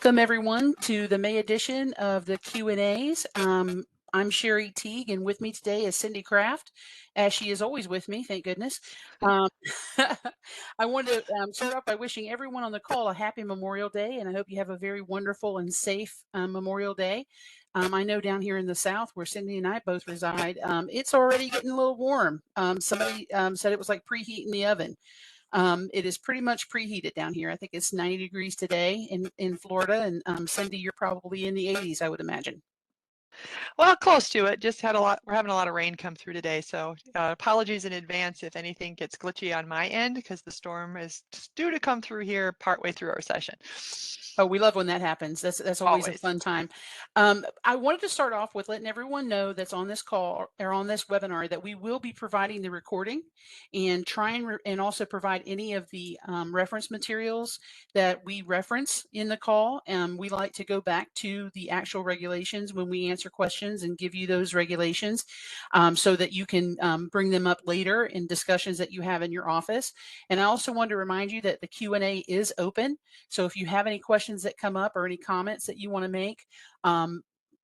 Welcome everyone to the May edition of the Q&As. I'm Sherry Teague, and with me today is Cindy Kraft, as she is always with me, thank goodness. Um, I want to start off by wishing everyone on the call a happy Memorial Day, and I hope you have a very wonderful and safe Memorial Day. I know down here in the South, where Cindy and I both reside, it's already getting a little warm. Somebody said it was like preheating the oven. It is pretty much preheated down here. I think it's 90 degrees today in Florida. And Cindy, you're probably in the 80s, I would imagine. Well, close to it. Just had a lot. We're having a lot of rain come through today, so apologies in advance if anything gets glitchy on my end because the storm is due to come through here partway through our session. Oh, we love when that happens. That's always a Always. fun time. I wanted to start off with letting everyone know that's on this call or on this webinar that we will be providing the recording and and also provide any of the reference materials that we reference in the call. We like to go back to the actual regulations when we answer questions and give you those regulations so that you can bring them up later in discussions that you have in your office. And I also want to remind you that the Q&A is open. So if you have any questions that come up or any comments that you want to make,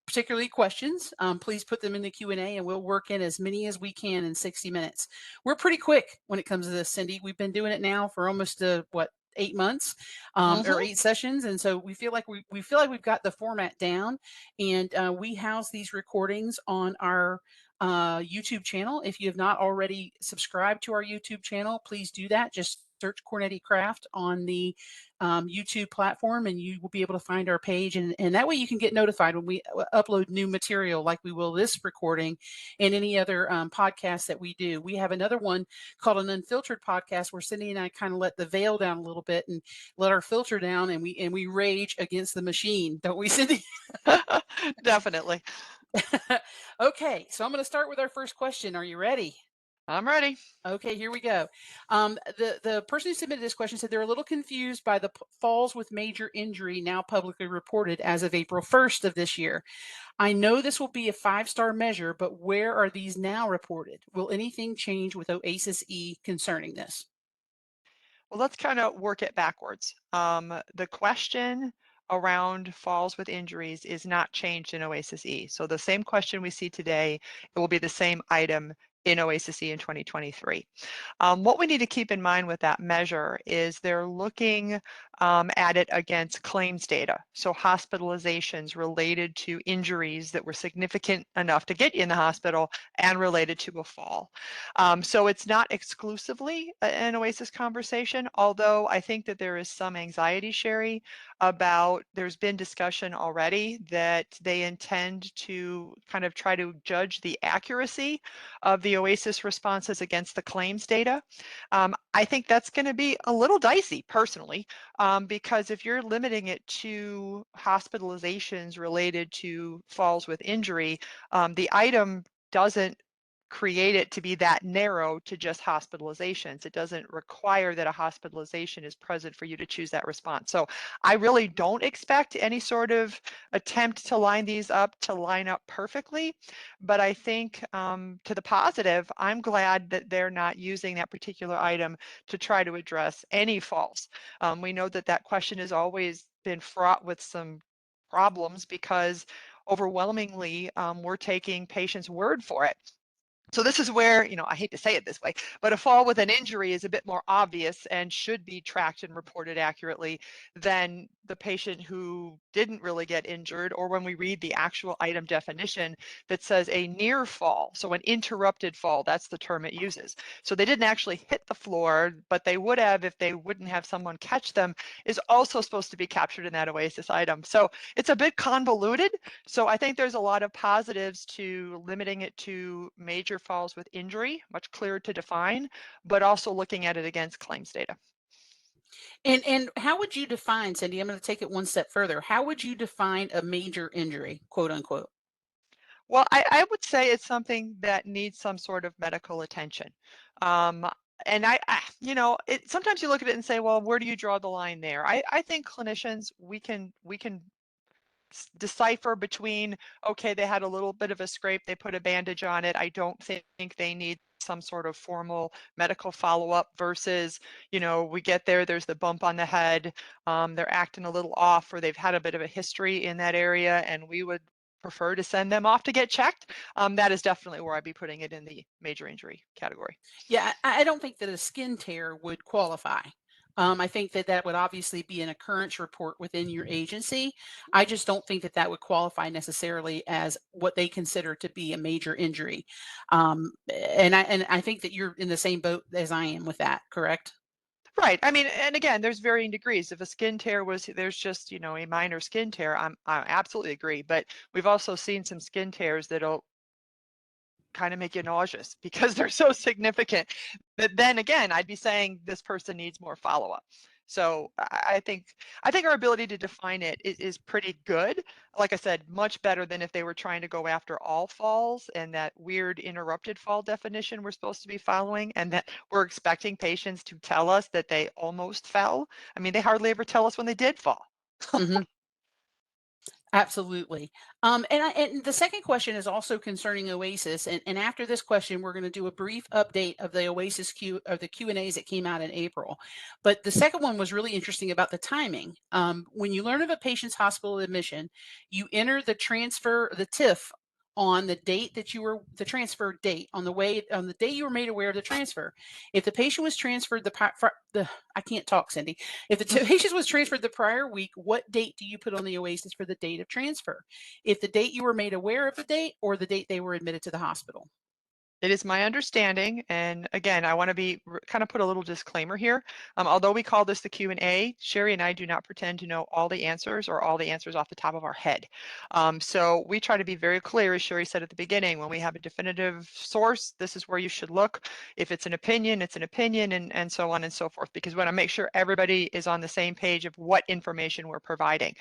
particularly questions, please put them in the Q&A and we'll work in as many as we can in 60 minutes. We're pretty quick when it comes to this, Cindy. We've been doing it now for almost 8 months or 8 sessions, and so we feel like we've got the format down. And we house these recordings on our YouTube channel. If you have not already subscribed to our YouTube channel, please do that. Just search Cornetti Craft on the YouTube platform and you will be able to find our page, and that way you can get notified when we upload new material like we will this recording and any other podcasts that we do. We have another one called an Unfiltered podcast where Cindy and I kind of let the veil down a little bit and let our filter down, and we rage against the machine, don't we, Cindy? Definitely. Okay, so I'm going to start with our first question. Are you ready? I'm ready. Okay, here we go. The person who submitted this question said they're a little confused by the falls with major injury now publicly reported as of April 1st of this year. I know this will be a 5-star measure, but where are these now reported? Will anything change with Oasis E concerning this? Well, let's kind of work it backwards. The question around falls with injuries is not changed in Oasis E. So the same question we see today, it will be the same item in Oasis E in 2023. What we need to keep in mind with that measure is they're looking at it against claims data. So hospitalizations related to injuries that were significant enough to get you in the hospital and related to a fall. So it's not exclusively an Oasis conversation, although I think that there is some anxiety, Sherry, about there's been discussion already that they intend to kind of try to judge the accuracy of the Oasis responses against the claims data. I think that's going to be a little dicey personally, because if you're limiting it to hospitalizations related to falls with injury, the item doesn't create it to be that narrow to just hospitalizations. It doesn't require that a hospitalization is present for you to choose that response. So I really don't expect any sort of attempt to line these up to line up perfectly. But I think to the positive, I'm glad that they're not using that particular item to try to address any falls. We know that that question has always been fraught with some problems because overwhelmingly we're taking patients' word for it. So this is where, I hate to say it this way, but a fall with an injury is a bit more obvious and should be tracked and reported accurately than the patient who didn't really get injured, or when we read the actual item definition that says a near fall. So an interrupted fall, that's the term it uses. So they didn't actually hit the floor, but they would have if they wouldn't have someone catch them, is also supposed to be captured in that Oasis item. So it's a bit convoluted. So I think there's a lot of positives to limiting it to major falls with injury, much clearer to define, but also looking at it against claims data. And how would you define, Cindy? I'm going to take it one step further. How would you define a major injury, quote unquote? Well, I would say it's something that needs some sort of medical attention. And sometimes you look at it and say, well, where do you draw the line there? I think clinicians, we can decipher between, okay, they had a little bit of a scrape, they put a bandage on it. I don't think they need some sort of formal medical follow-up versus, we get there, there's the bump on the head, they're acting a little off, or they've had a bit of a history in that area, and we would prefer to send them off to get checked. That is definitely where I'd be putting it in the major injury category. Yeah, I don't think that a skin tear would qualify. I think that that would obviously be an occurrence report within your agency. I just don't think that that would qualify necessarily as what they consider to be a major injury. And I think that you're in the same boat as I am with that, correct? Right. I mean, and again, there's varying degrees. If a skin tear was there's just, a minor skin tear, I absolutely agree. But we've also seen some skin tears that'll kind of make you nauseous because they're so significant. But then again, I'd be saying this person needs more follow-up. So I think our ability to define it is pretty good. Like I said, much better than if they were trying to go after all falls and that weird interrupted fall definition we're supposed to be following, and that we're expecting patients to tell us that they almost fell. I mean, they hardly ever tell us when they did fall. Mhm. Absolutely. And the second question is also concerning Oasis. And after this question, we're going to do a brief update of the Oasis the Q&As that came out in April. But the second one was really interesting about the timing. When you learn of a patient's hospital admission, you enter the TIF on the date that you were the transfer date on the day you were made aware of the transfer. If the patient was transferred the I can't talk, Cindy. If the patient was transferred the prior week, what date do you put on the Oasis for the date of transfer? If the date you were made aware of the date or the date they were admitted to the hospital? It is my understanding, and again, I want to be kind of put a little disclaimer here. Although we call this the Q&A, Sherry and I do not pretend to know all the answers or all the answers off the top of our head. So we try to be very clear, as Sherry said at the beginning, when we have a definitive source, this is where you should look. If it's an opinion, it's an opinion, and so on and so forth, because we want to make sure everybody is on the same page of what information we're providing.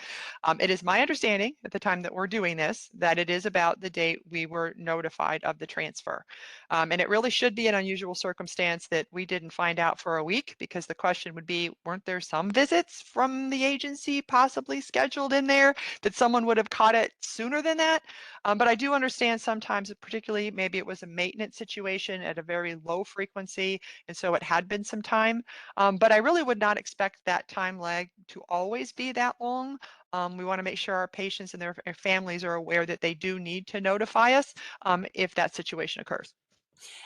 It is my understanding at the time that we're doing this that it is about the date we were notified of the transfer. And it really should be an unusual circumstance that we didn't find out for a week, because the question would be, weren't there some visits from the agency possibly scheduled in there that someone would have caught it sooner than that? But I do understand sometimes, particularly maybe it was a maintenance situation at a very low frequency, and so it had been some time. But I really would not expect that time lag to always be that long. We want to make sure our patients and their families are aware that they do need to notify us if that situation occurs.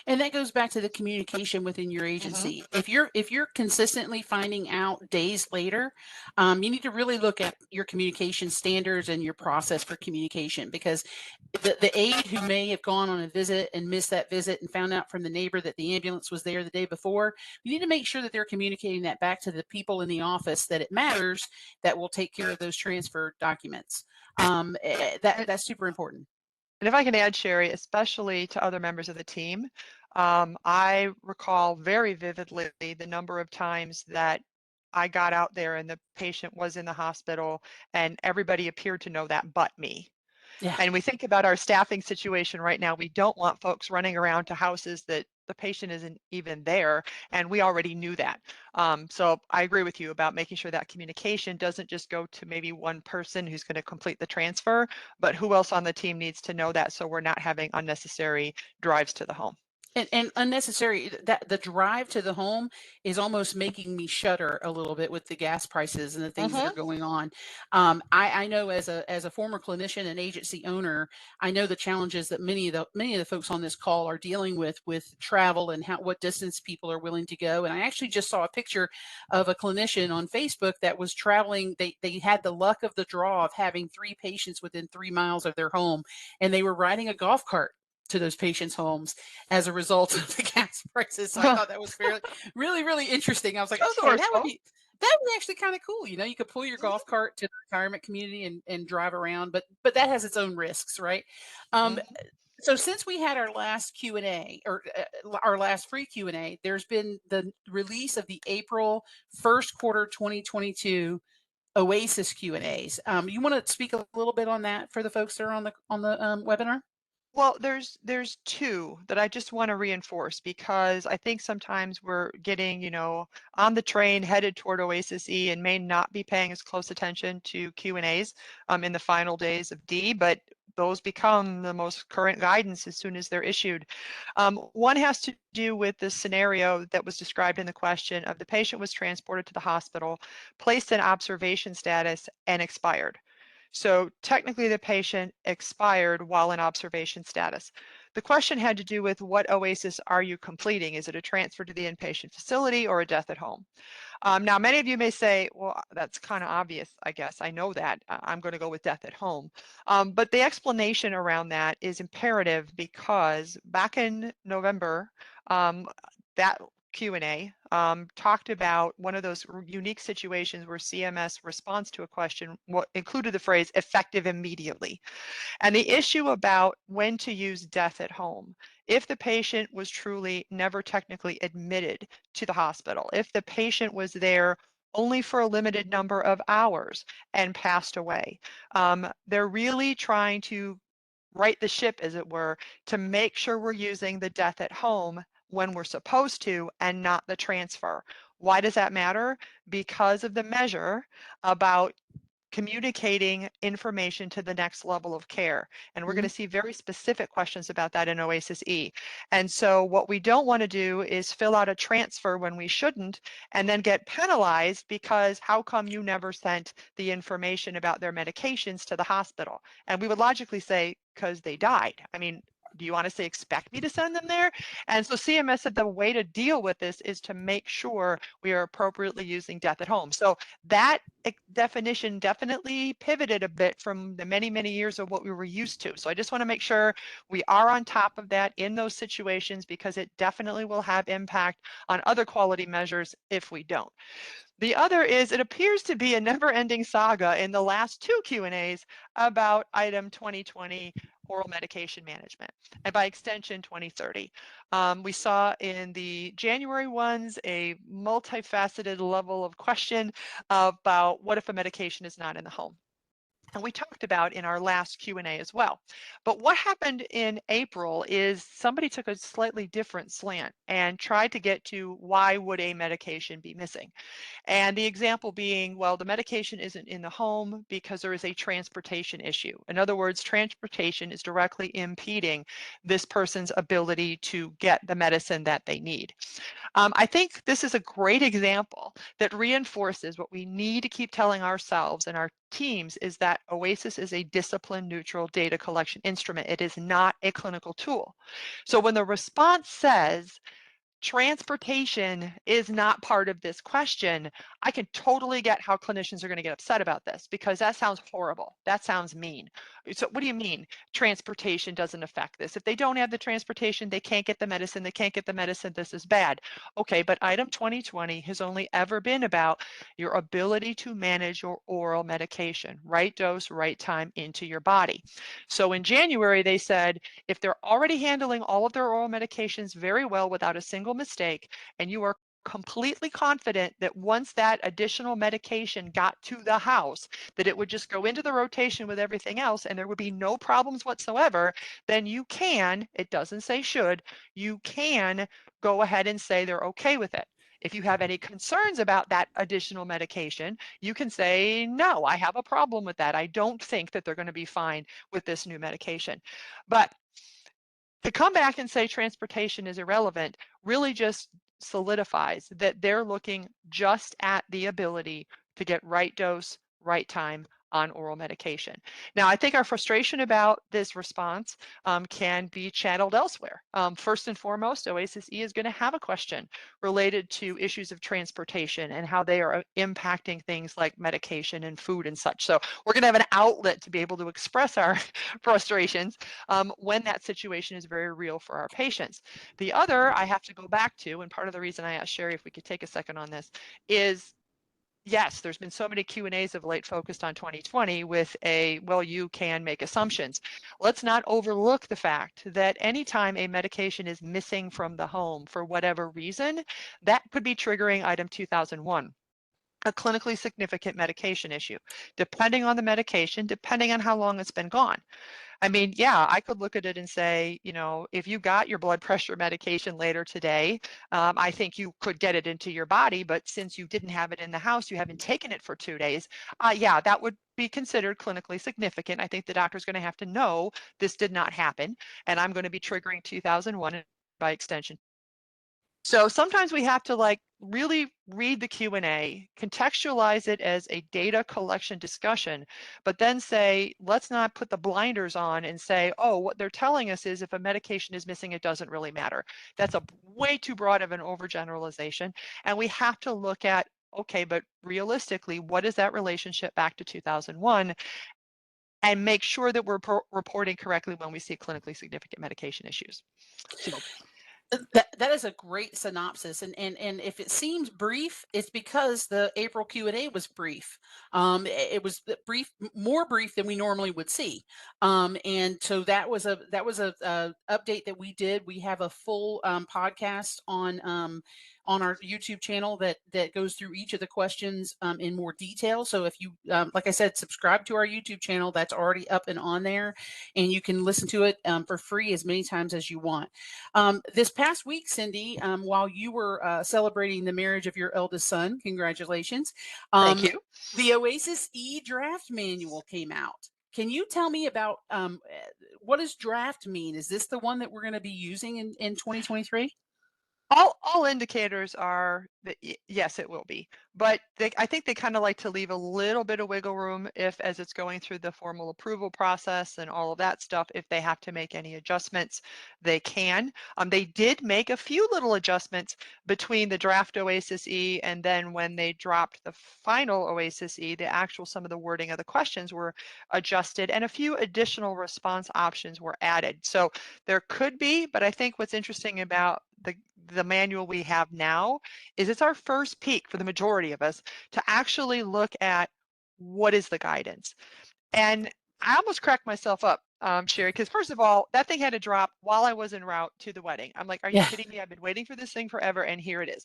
And that goes back to the communication within your Mhm. agency. If you're consistently finding out days later, you need to really look at your communication standards and your process for communication, because the aide who may have gone on a visit and missed that visit and found out from the neighbor that the ambulance was there the day before, you need to make sure that they're communicating that back to the people in the office that it matters, that will take care of those transfer documents. That's super important. And if I can add, Sherry, especially to other members of the team, I recall very vividly the number of times that I got out there and the patient was in the hospital and everybody appeared to know that but me. Yeah. And we think about our staffing situation right now. We don't want folks running around to houses that the patient isn't even there, and we already knew that. So I agree with you about making sure that communication doesn't just go to maybe one person who's going to complete the transfer, but who else on the team needs to know that, so we're not having unnecessary drives to the home. And unnecessary, that the drive to the home is almost making me shudder a little bit with the gas prices and the things that are Mhm. going on. I know as a former clinician and agency owner, I know the challenges that many of the folks on this call are dealing with travel and what distance people are willing to go. And I actually just saw a picture of a clinician on Facebook that was traveling. They had the luck of the draw of having 3 patients within 3 miles of their home, and they were riding a golf cart to those patients' homes as a result of the gas prices. So I thought that was really interesting. I was like, It's okay, resourceful. that would be actually kind of cool. You could pull your golf Mhm. cart to the retirement community and drive around, but that has its own risks, right? Um, Mhm. so since we had our last Q&A, or our last free Q&A, there's been the release of the April first quarter 2022 Oasis Q&As. You want to speak a little bit on that for the folks that are on the webinar? Well, there's two that I just want to reinforce, because I think sometimes we're getting, on the train headed toward Oasis E and may not be paying as close attention to Q&As in the final days of D, but those become the most current guidance as soon as they're issued. One has to do with the scenario that was described in the question of the patient was transported to the hospital, placed in observation status, and expired. So technically the patient expired while in observation status. The question had to do with what Oasis are you completing? Is it a transfer to the inpatient facility or a death at home? Now, many of you may say, well, that's kind of obvious, I guess. I know that. I'm going to go with death at home. But the explanation around that is imperative because back in November, that Q&A talked about one of those unique situations where CMS response to a question what included the phrase effective immediately. And the issue about when to use death at home, if the patient was truly never technically admitted to the hospital, if the patient was there only for a limited number of hours and passed away, they're really trying to right the ship, as it were, to make sure we're using the death at home when we're supposed to and not the transfer. Why does that matter? Because of the measure about communicating information to the next level of care. And we're going to see very specific questions about that in Oasis E. And so what we don't want to do is fill out a transfer when we shouldn't and then get penalized because how come you never sent the information about their medications to the hospital? And we would logically say, because they died. I mean, do you honestly expect me to send them there? And so CMS said the way to deal with this is to make sure we are appropriately using death at home. So that definition definitely pivoted a bit from the many, many years of what we were used to. So I just want to make sure we are on top of that in those situations because it definitely will have impact on other quality measures if we don't. The other is it appears to be a never-ending saga in the last two Q&As about item 2020 oral medication management, and by extension 2030. We saw in the January ones a multifaceted level of question about what if a medication is not in the home. And we talked about in our last Q&A as well. But what happened in April is somebody took a slightly different slant and tried to get to why would a medication be missing? And the example being, well, the medication isn't in the home because there is a transportation issue. In other words, transportation is directly impeding this person's ability to get the medicine that they need. I think this is a great example that reinforces what we need to keep telling ourselves and our teams is that Oasis is a discipline neutral data collection instrument. It is not a clinical tool. So when the response says, transportation is not part of this question, I can totally get how clinicians are going to get upset about this because that sounds horrible. That sounds mean. So what do you mean transportation doesn't affect this? If they don't have the transportation, they can't get the medicine. They can't get the medicine. This is bad. Okay, but item 2020 has only ever been about your ability to manage your oral medication, right dose, right time into your body. So in January, they said, if they're already handling all of their oral medications very well without a single mistake, and you are completely confident that once that additional medication got to the house, that it would just go into the rotation with everything else and there would be no problems whatsoever, then you can, it doesn't say should, you can go ahead and say they're okay with it. If you have any concerns about that additional medication, you can say, no, I have a problem with that. I don't think that they're going to be fine with this new medication. But to come back and say transportation is irrelevant really just solidifies that they're looking just at the ability to get right dose, right time on oral medication. Now, I think our frustration about this response can be channeled elsewhere. First and foremost, Oasis E is going to have a question related to issues of transportation and how they are impacting things like medication and food and such. So we're going to have an outlet to be able to express our frustrations when that situation is very real for our patients. The other I have to go back to, and part of the reason I asked Sherry if we could take a second on this, is yes, there's been so many Q&As of late focused on 2020 with a, well, you can make assumptions. Let's not overlook the fact that anytime a medication is missing from the home for whatever reason, that could be triggering item 2001. a clinically significant medication issue, depending on the medication, depending on how long it's been gone. I mean, yeah, I could look at it and say, you know, if you got your blood pressure medication later today, I think you could get it into your body. But since you didn't have it in the house, you haven't taken it for 2 days. Yeah, that would be considered clinically significant. I think the doctor's going to have to know this did not happen, and I'm going to be triggering 2001 and by extension. So sometimes we have to like really read the Q&A, contextualize it as a data collection discussion, but then say, let's not put the blinders on and say, oh, what they're telling us is if a medication is missing, it doesn't really matter. That's a way too broad of an overgeneralization. And we have to look at, okay, but realistically, what is that relationship back to 2001? And make sure that we're reporting correctly when we see clinically significant medication issues. So That is a great synopsis, and if it seems brief, it's because the April Q&A was brief. It was brief, more brief than we normally would see, and so that was a update that we did. We have a full podcast on our YouTube channel that goes through each of the questions in more detail. So if you, like I said, subscribe to our YouTube channel, that's already up and on there, and you can listen to it for free as many times as you want. This past week, Cindy, while you were celebrating the marriage of your eldest son, congratulations, thank um, you. the Oasis draft manual came out. Can you tell me about what does draft mean? Is this the one that we're going to be using in 2023? All indicators are that yes, it will be. But I think they kind of like to leave a little bit of wiggle room if, as it's going through the formal approval process and all of that stuff, if they have to make any adjustments, they can. They did make a few little adjustments between the draft Oasis E and then when they dropped the final Oasis E, the actual some of the wording of the questions were adjusted and a few additional response options were added. So there could be, but I think what's interesting about the manual we have now is it's our first peek for the majority of us to actually look at what is the guidance. And I almost cracked myself up, Sherry, because first of all, that thing had to drop while I was en route to the wedding. I'm like, are you Yeah. kidding me? I've been waiting for this thing forever, and here it is.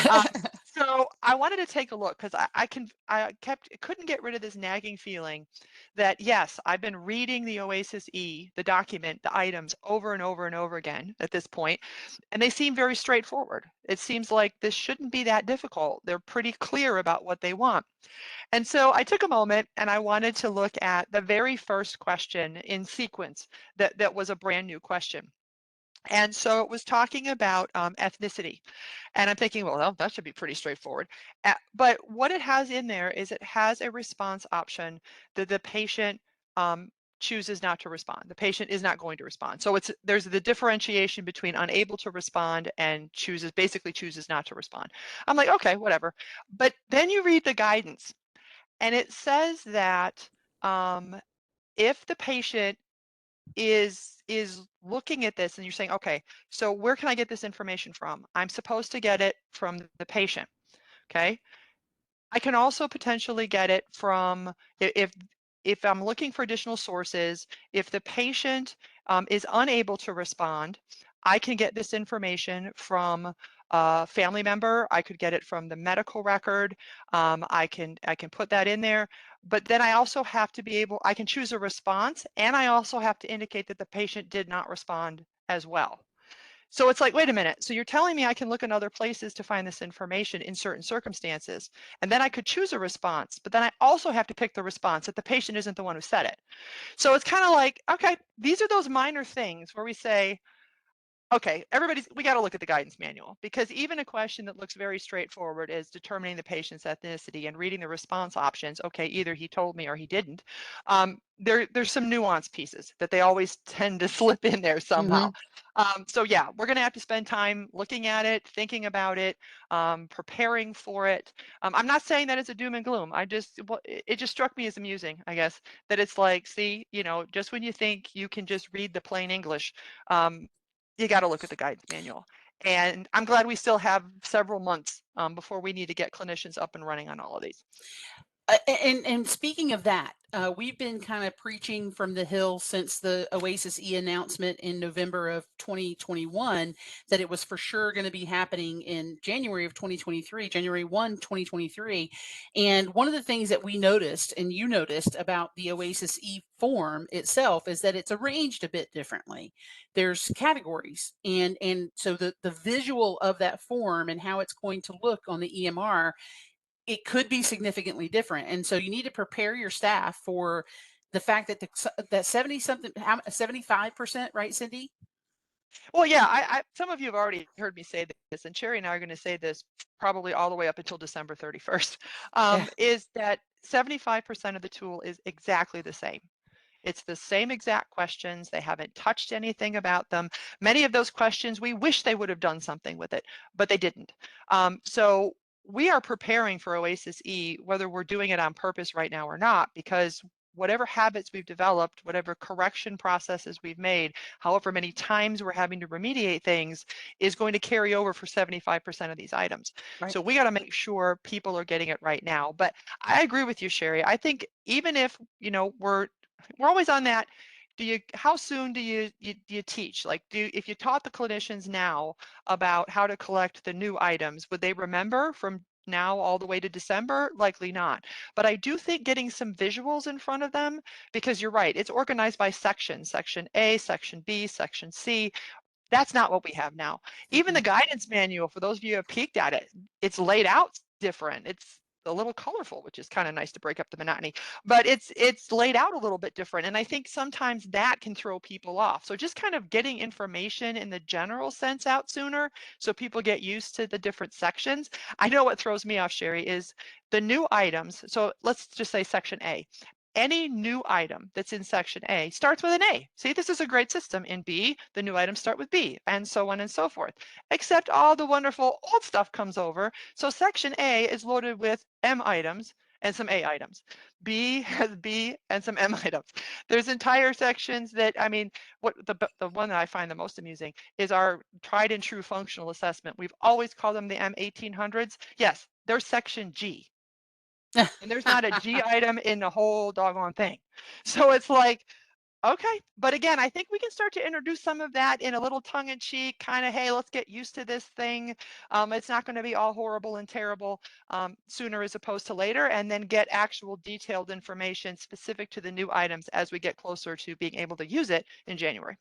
Um, so I wanted to take a look because I couldn't get rid of this nagging feeling that yes, I've been reading the Oasis E, the document, the items over and over and over again at this point, and they seem very straightforward. It seems like this shouldn't be that difficult. They're pretty clear about what they want. And so I took a moment and I wanted to look at the very first question in sequence that was a brand new question. And so it was talking about ethnicity. And I'm thinking, well, that should be pretty straightforward. But what it has in there is it has a response option that the patient um, chooses not to respond. The patient is not going to respond. So there's the differentiation between unable to respond and basically chooses not to respond. I'm like, okay, whatever. But then you read the guidance and it says that if the patient is looking at this and you're saying, okay, so where can I get this information from? I'm supposed to get it from the patient. Okay. I can also potentially get it from if I'm looking for additional sources, if the patient is unable to respond, I can get this information from a family member. I could get it from the medical record. I can put that in there. But then I also have to be able, I can choose a response, and I also have to indicate that the patient did not respond as well. So it's like, wait a minute. So you're telling me I can look in other places to find this information in certain circumstances, and then I could choose a response, but then I also have to pick the response that the patient isn't the one who said it. So it's kind of like, okay, these are those minor things where we say, okay, we got to look at the guidance manual because even a question that looks very straightforward is determining the patient's ethnicity and reading the response options. Okay, either he told me or he didn't. There's some nuance pieces that they always tend to slip in there somehow. Hmm. So yeah, we're going to have to spend time looking at it, thinking about it, preparing for it. I'm not saying that it's a doom and gloom. It just struck me as amusing, I guess, that it's like, see, just when you think you can just read the plain English, you got to look at the guidance manual. And I'm glad we still have several months before we need to get clinicians up and running on all of these. And speaking of that, we've been kind of preaching from the hill since the Oasis E announcement in November of 2021 that it was for sure going to be happening in January of 2023, January 1, 2023. And one of the things that we noticed, and you noticed about the Oasis E form itself, is that it's arranged a bit differently. There's categories, and so the visual of that form and how it's going to look on the EMR, it could be significantly different. And so you need to prepare your staff for the fact that that 70 something, 75%, right, Cindy? Well, yeah, some of you have already heard me say this, and Cherry and I are going to say this probably all the way up until December 31st, Yeah, is that 75% of the tool is exactly the same. It's the same exact questions. They haven't touched anything about them. Many of those questions, we wish they would have done something with it, but they didn't. So we are preparing for Oasis E, whether we're doing it on purpose right now or not, because whatever habits we've developed, whatever correction processes we've made, however many times we're having to remediate things, is going to carry over for 75% of these items. right. So we got to make sure people are getting it right now. But I agree with you, Sherry. I think even if, we're always on that. How soon do you teach? Like, if you taught the clinicians now about how to collect the new items, would they remember from now all the way to December? Likely not. But I do think getting some visuals in front of them, because you're right, it's organized by section, section A, section B, section C. That's not what we have now. Even the Mm-mm. guidance manual, for those of you who have peeked at it, it's laid out different. It's a little colorful, which is kind of nice to break up the monotony, but it's laid out a little bit different. And I think sometimes that can throw people off. So just kind of getting information in the general sense out sooner so people get used to the different sections. I know what throws me off, Sherry, is the new items. So let's just say section A. Any new item that's in section A starts with an A. See, this is a great system. In B, the new items start with B, and so on and so forth. Except all the wonderful old stuff comes over. So section A is loaded with M items and some A items. B has B and some M items. There's entire sections that, I mean, what the one that I find the most amusing is our tried and true functional assessment. We've always called them the M1800s. Yes, they're section G. And there's not a G item in the whole doggone thing. So it's like, okay. But again, I think we can start to introduce some of that in a little tongue in cheek, kind of, hey, let's get used to this thing. It's not going to be all horrible and terrible sooner as opposed to later, and then get actual detailed information specific to the new items as we get closer to being able to use it in January.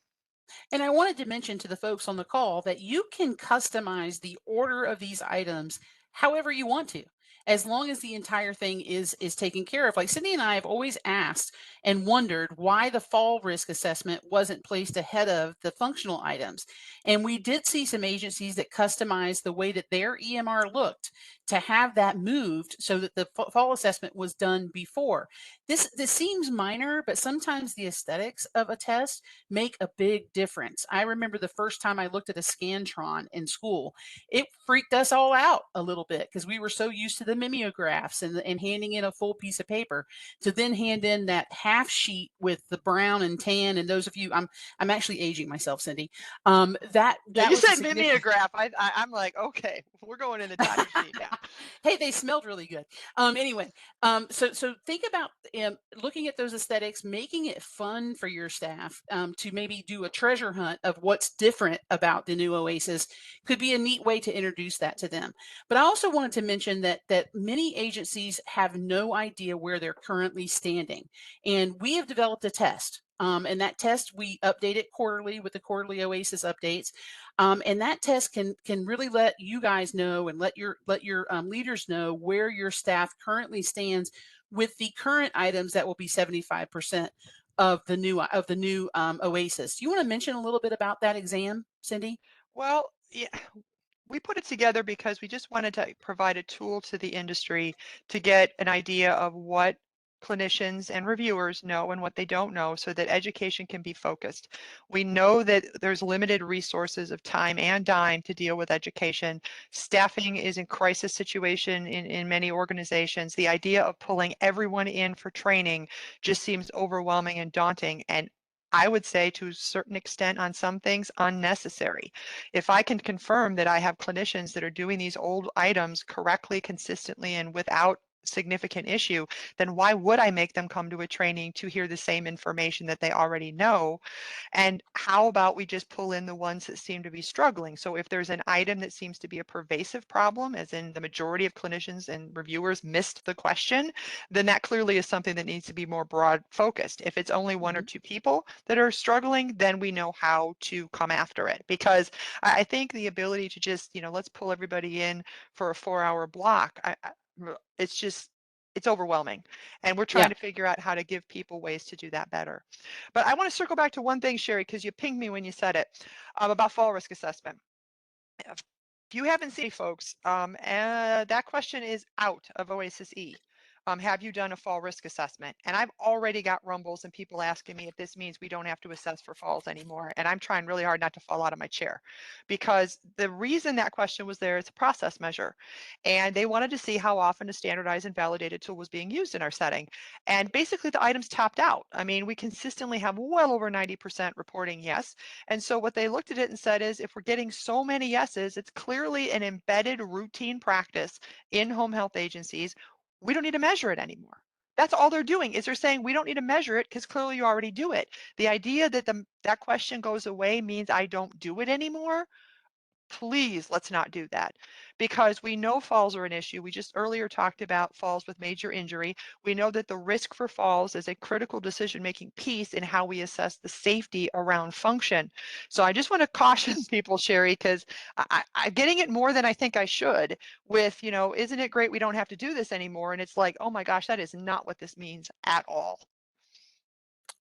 And I wanted to mention to the folks on the call that you can customize the order of these items however you want to, as long as the entire thing is taken care of. Like Cindy and I have always asked and wondered why the fall risk assessment wasn't placed ahead of the functional items. And we did see some agencies that customized the way that their EMR looked to have that moved so that the fall assessment was done before. This seems minor, but sometimes the aesthetics of a test make a big difference. I remember the first time I looked at a Scantron in school, it freaked us all out a little bit because we were so used to the mimeographs and handing in a full piece of paper to then hand in that half sheet with the brown and tan. And those of you, I'm actually aging myself, Cindy. That Yeah, that you was a said significant. mimeograph. I'm like, okay, we're going into dotted sheet now. Hey, they smelled really good. Anyway, so think about looking at those aesthetics, making it fun for your staff to maybe do a treasure hunt of what's different about the new Oasis. Could be a neat way to introduce that to them. But I also wanted to mention that many agencies have no idea where they're currently standing, and we have developed a test. And that test we update it quarterly with the quarterly Oasis updates. And that test can really let you guys know and let your leaders know where your staff currently stands with the current items that will be 75% of the new Oasis. Do you want to mention a little bit about that exam, Cindy? Well, yeah, we put it together because we just wanted to provide a tool to the industry to get an idea of what clinicians and reviewers know and what they don't know so that education can be focused. We know that there's limited resources of time and dime to deal with education. Staffing is in crisis situation in many organizations. The idea of pulling everyone in for training just seems overwhelming and daunting. And I would say to a certain extent on some things unnecessary. If I can confirm that I have clinicians that are doing these old items correctly, consistently, and without significant issue, then why would I make them come to a training to hear the same information that they already know? And how about we just pull in the ones that seem to be struggling? So if there's an item that seems to be a pervasive problem, as in the majority of clinicians and reviewers missed the question, then that clearly is something that needs to be more broad focused. If it's only one or Mhm. two people that are struggling, then we know how to come after it. Because I think the ability to just, let's pull everybody in for a 4-hour block, it's just, it's overwhelming. And we're trying Yeah. to figure out how to give people ways to do that better. But I want to circle back to one thing, Sherry, because you pinged me when you said it about fall risk assessment. If you haven't seen folks, that question is out of Oasis E. Have you done a fall risk assessment? And I've already got rumbles and people asking me if this means we don't have to assess for falls anymore. And I'm trying really hard not to fall out of my chair, because the reason that question was there is a process measure. And they wanted to see how often a standardized and validated tool was being used in our setting. And basically the items topped out. I mean, we consistently have well over 90% reporting yes. And so what they looked at it and said is, if we're getting so many yeses, it's clearly an embedded routine practice in home health agencies. We don't need to measure it anymore. That's all they're doing, is they're saying we don't need to measure it because clearly you already do it. The idea that that question goes away means I don't do it anymore. Please, let's not do that, because we know falls are an issue. We just earlier talked about falls with major injury. We know that the risk for falls is a critical decision-making piece in how we assess the safety around function. So I just want to caution people, Sherry, because I'm getting it more than I think I should with, isn't it great we don't have to do this anymore? And it's like, oh my gosh, that is not what this means at all.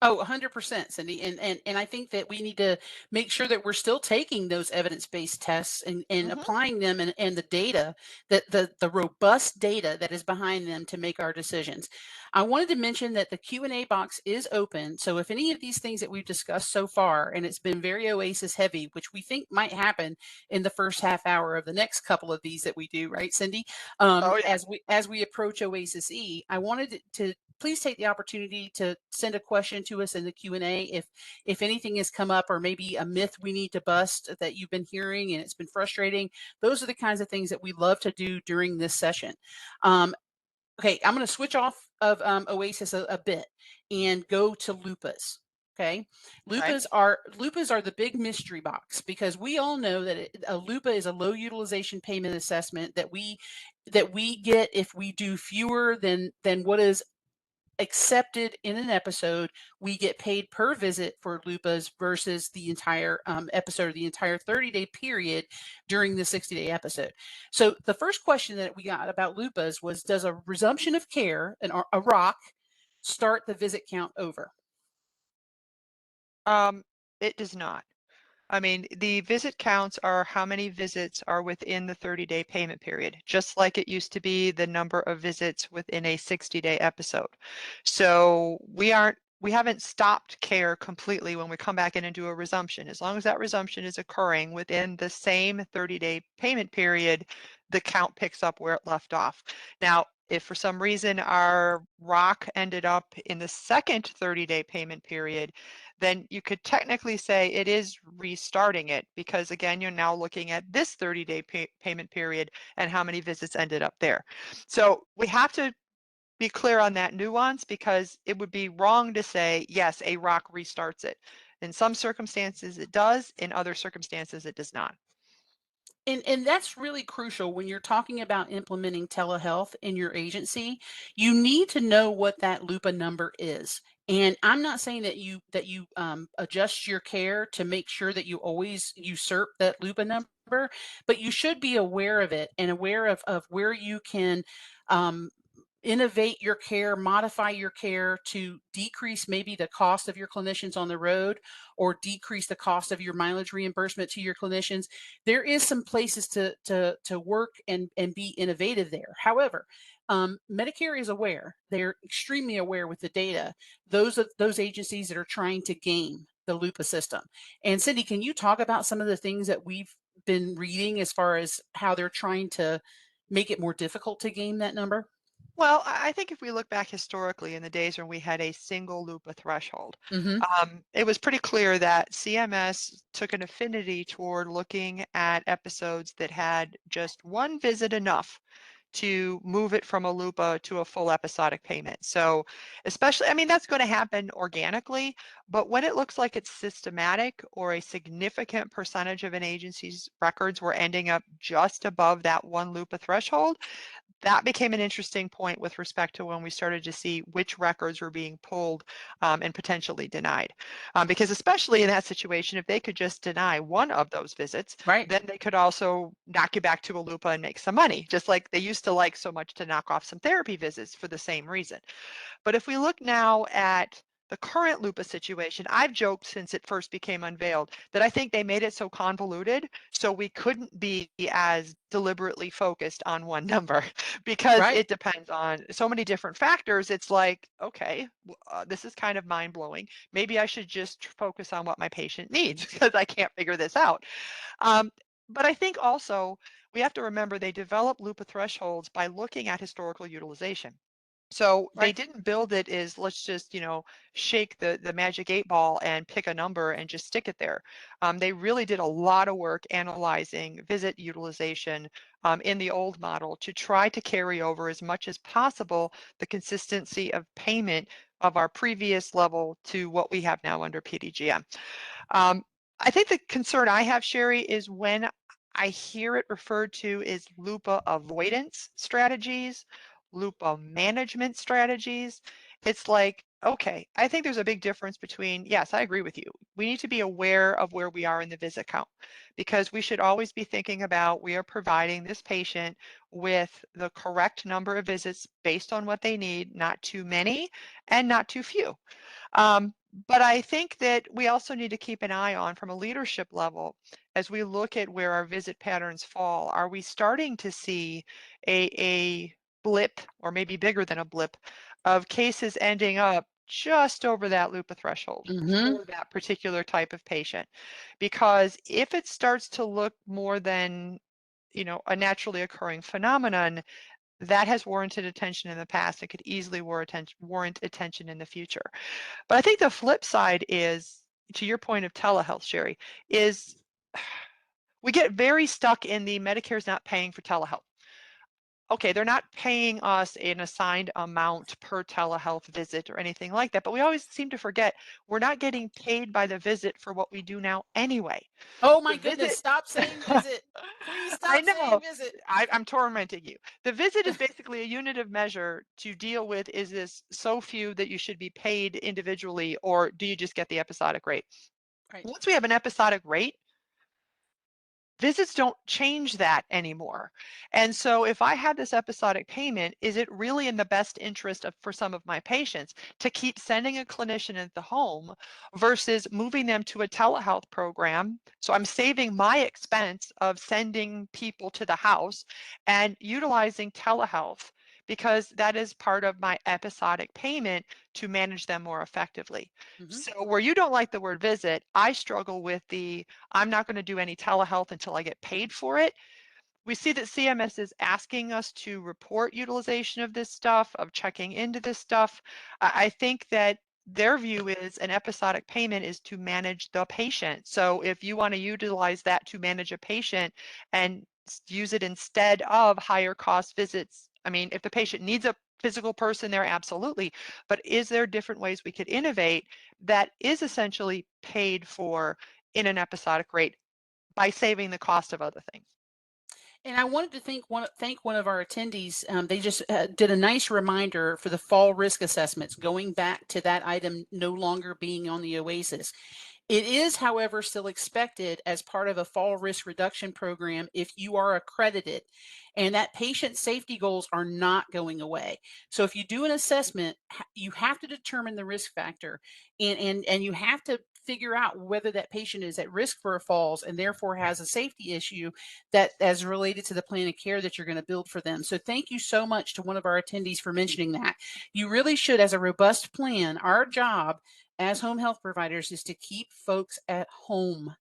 Oh, 100%, Cindy. And I think that we need to make sure that we're still taking those evidence-based tests and Hmm. applying them and the data, that the robust data that is behind them to make our decisions. I wanted to mention that the Q&A box is open. So if any of these things that we've discussed so far, and it's been very Oasis heavy, which we think might happen in the first half hour of the next couple of these that we do, right, Cindy? Oh yeah. As we approach Oasis E, I wanted to please take the opportunity to send a question to us in the Q&A if anything has come up, or maybe a myth we need to bust that you've been hearing and it's been frustrating. Those are the kinds of things that we love to do during this session. Okay, I'm going to switch off of Oasis a bit and go to LUPAs. Okay, Okay. LUPAs are the big mystery box, because we all know that a LUPA is a low utilization payment assessment that we get if we do fewer than what is accepted in an episode. We get paid per visit for LUPAs versus the entire episode, or the entire 30-day period during the 60-day episode. So the first question that we got about LUPAs was, does a resumption of care, a ROC, start the visit count over? Um, it does not. I mean, the visit counts are how many visits are within the 30-day payment period, just like it used to be the number of visits within a 60-day episode. So we haven't stopped care completely when we come back in and do a resumption. As long as that resumption is occurring within the same 30-day payment period, the count picks up where it left off. Now, if for some reason our ROC ended up in the second 30-day payment period, then you could technically say it is restarting it, because again, you're now looking at this 30-day payment period and how many visits ended up there. So we have to be clear on that nuance, because it would be wrong to say, yes, a ROC restarts it. In some circumstances it does, in other circumstances it does not. And that's really crucial when you're talking about implementing telehealth in your agency. You need to know what that LUPA number is. And I'm not saying that you adjust your care to make sure that you always usurp that LUPA number, but you should be aware of it and aware of where you can um, innovate your care, modify your care to decrease maybe the cost of your clinicians on the road, or decrease the cost of your mileage reimbursement to your clinicians. There is some places to work and be innovative there. However, Medicare is aware. They're extremely aware with the data. Those agencies that are trying to game the LUPA system. And Cindy, can you talk about some of the things that we've been reading as far as how they're trying to make it more difficult to game that number? Well, I think if we look back historically in the days when we had a single LUPA threshold, Mhm. it was pretty clear that CMS took an affinity toward looking at episodes that had just one visit enough to move it from a LUPA to a full episodic payment. So especially, I mean, that's going to happen organically, but when it looks like it's systematic or a significant percentage of an agency's records were ending up just above that one LUPA threshold, that became an interesting point with respect to when we started to see which records were being pulled and potentially denied. Because especially in that situation, if they could just deny one of those visits, Right. then they could also knock you back to a LUPA and make some money, just like they used to like so much to knock off some therapy visits for the same reason. But if we look now at the current LUPA situation, I've joked since it first became unveiled that I think they made it so convoluted so we couldn't be as deliberately focused on one number because Right. it depends on so many different factors. It's like, okay, this is kind of mind blowing. Maybe I should just focus on what my patient needs because I can't figure this out. Um, but I think also we have to remember they develop LUPA thresholds by looking at historical utilization. So they Right. didn't build it as let's just, shake the magic 8 ball and pick a number and just stick it there. They really did a lot of work analyzing visit utilization in the old model to try to carry over as much as possible the consistency of payment of our previous level to what we have now under PDGM. Um, I think the concern I have, Sherry, is when I hear it referred to as LUPA avoidance strategies, LUPA management strategies. It's like, okay, I think there's a big difference between, yes, I agree with you. We need to be aware of where we are in the visit count because we should always be thinking about we are providing this patient with the correct number of visits based on what they need, not too many and not too few. But I think that we also need to keep an eye on from a leadership level as we look at where our visit patterns fall. Are we starting to see a blip or maybe bigger than a blip of cases ending up just over that LUPA threshold Mm-hmm. for that particular type of patient? Because if it starts to look more than a naturally occurring phenomenon, that has warranted attention in the past and could easily warrant attention in the future. But I think the flip side is, to your point of telehealth, Sherry, is we get very stuck in the Medicare's not paying for telehealth. Okay, they're not paying us an assigned amount per telehealth visit or anything like that, but we always seem to forget we're not getting paid by the visit for what we do now anyway. Oh The my goodness. visit Stop saying visit. Please I stop saying know. visit. I'm tormenting you. The visit is basically a unit of measure to deal with, is this so few that you should be paid individually, or do you just get the episodic rate? Right. Once we have an episodic rate, visits don't change that anymore. And so if I had this episodic payment, is it really in the best interest of for some of my patients to keep sending a clinician at the home versus moving them to a telehealth program? So I'm saving my expense of sending people to the house and utilizing telehealth because that is part of my episodic payment to manage them more effectively. Mm-hmm. So where you don't like the word visit, I struggle with the I'm not going to do any telehealth until I get paid for it. We see that CMS is asking us to report utilization of this stuff, of checking into this stuff. I think that their view is an episodic payment is to manage the patient. So if you want to utilize that to manage a patient and use it instead of higher cost visits, I mean, if the patient needs a physical person there, absolutely. But is there different ways we could innovate that is essentially paid for in an episodic rate by saving the cost of other things? And I wanted to thank one of our attendees. They just did a nice reminder for the fall risk assessments, going back to that item no longer being on the Oasis. It is, however, still expected as part of a fall risk reduction program if you are accredited, and that patient safety goals are not going away. So if you do an assessment, you have to determine the risk factor, and you have to figure out whether that patient is at risk for falls and therefore has a safety issue that as related to the plan of care that you're going to build for them. So thank you so much to one of our attendees for mentioning that. You really should, as a robust plan, our job as home health providers is to keep folks at home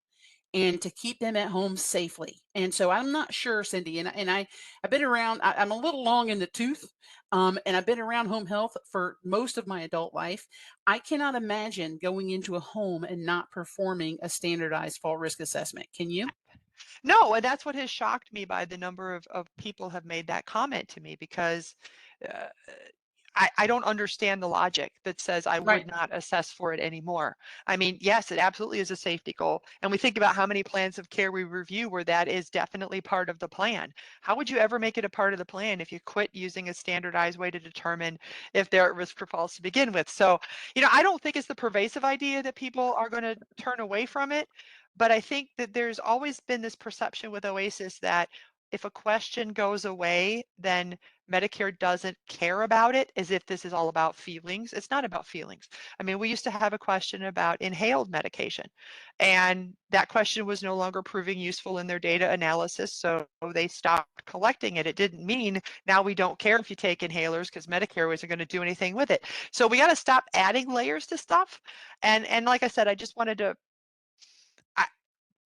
and to keep them at home safely. And so I'm not sure, Cindy, I've been around. I'm a little long in the tooth, and I've been around home health for most of my adult life. I cannot imagine going into a home and not performing a standardized fall risk assessment. Can you? No, and that's what has shocked me by the number of people have made that comment to me because uh, I don't understand the logic that says I Right. would not assess for it anymore. I mean, yes, it absolutely is a safety goal. And we think about how many plans of care we review where that is definitely part of the plan. How would you ever make it a part of the plan if you quit using a standardized way to determine if they're at risk for falls to begin with? So, I don't think it's the pervasive idea that people are going to turn away from it. But I think that there's always been this perception with Oasis that if a question goes away, then Medicare doesn't care about it, as if this is all about feelings. It's not about feelings. I mean, we used to have a question about inhaled medication, and that question was no longer proving useful in their data analysis, so they stopped collecting it. It didn't mean now we don't care if you take inhalers because Medicare wasn't going to do anything with it. So we got to stop adding layers to stuff. And like I said, I just wanted to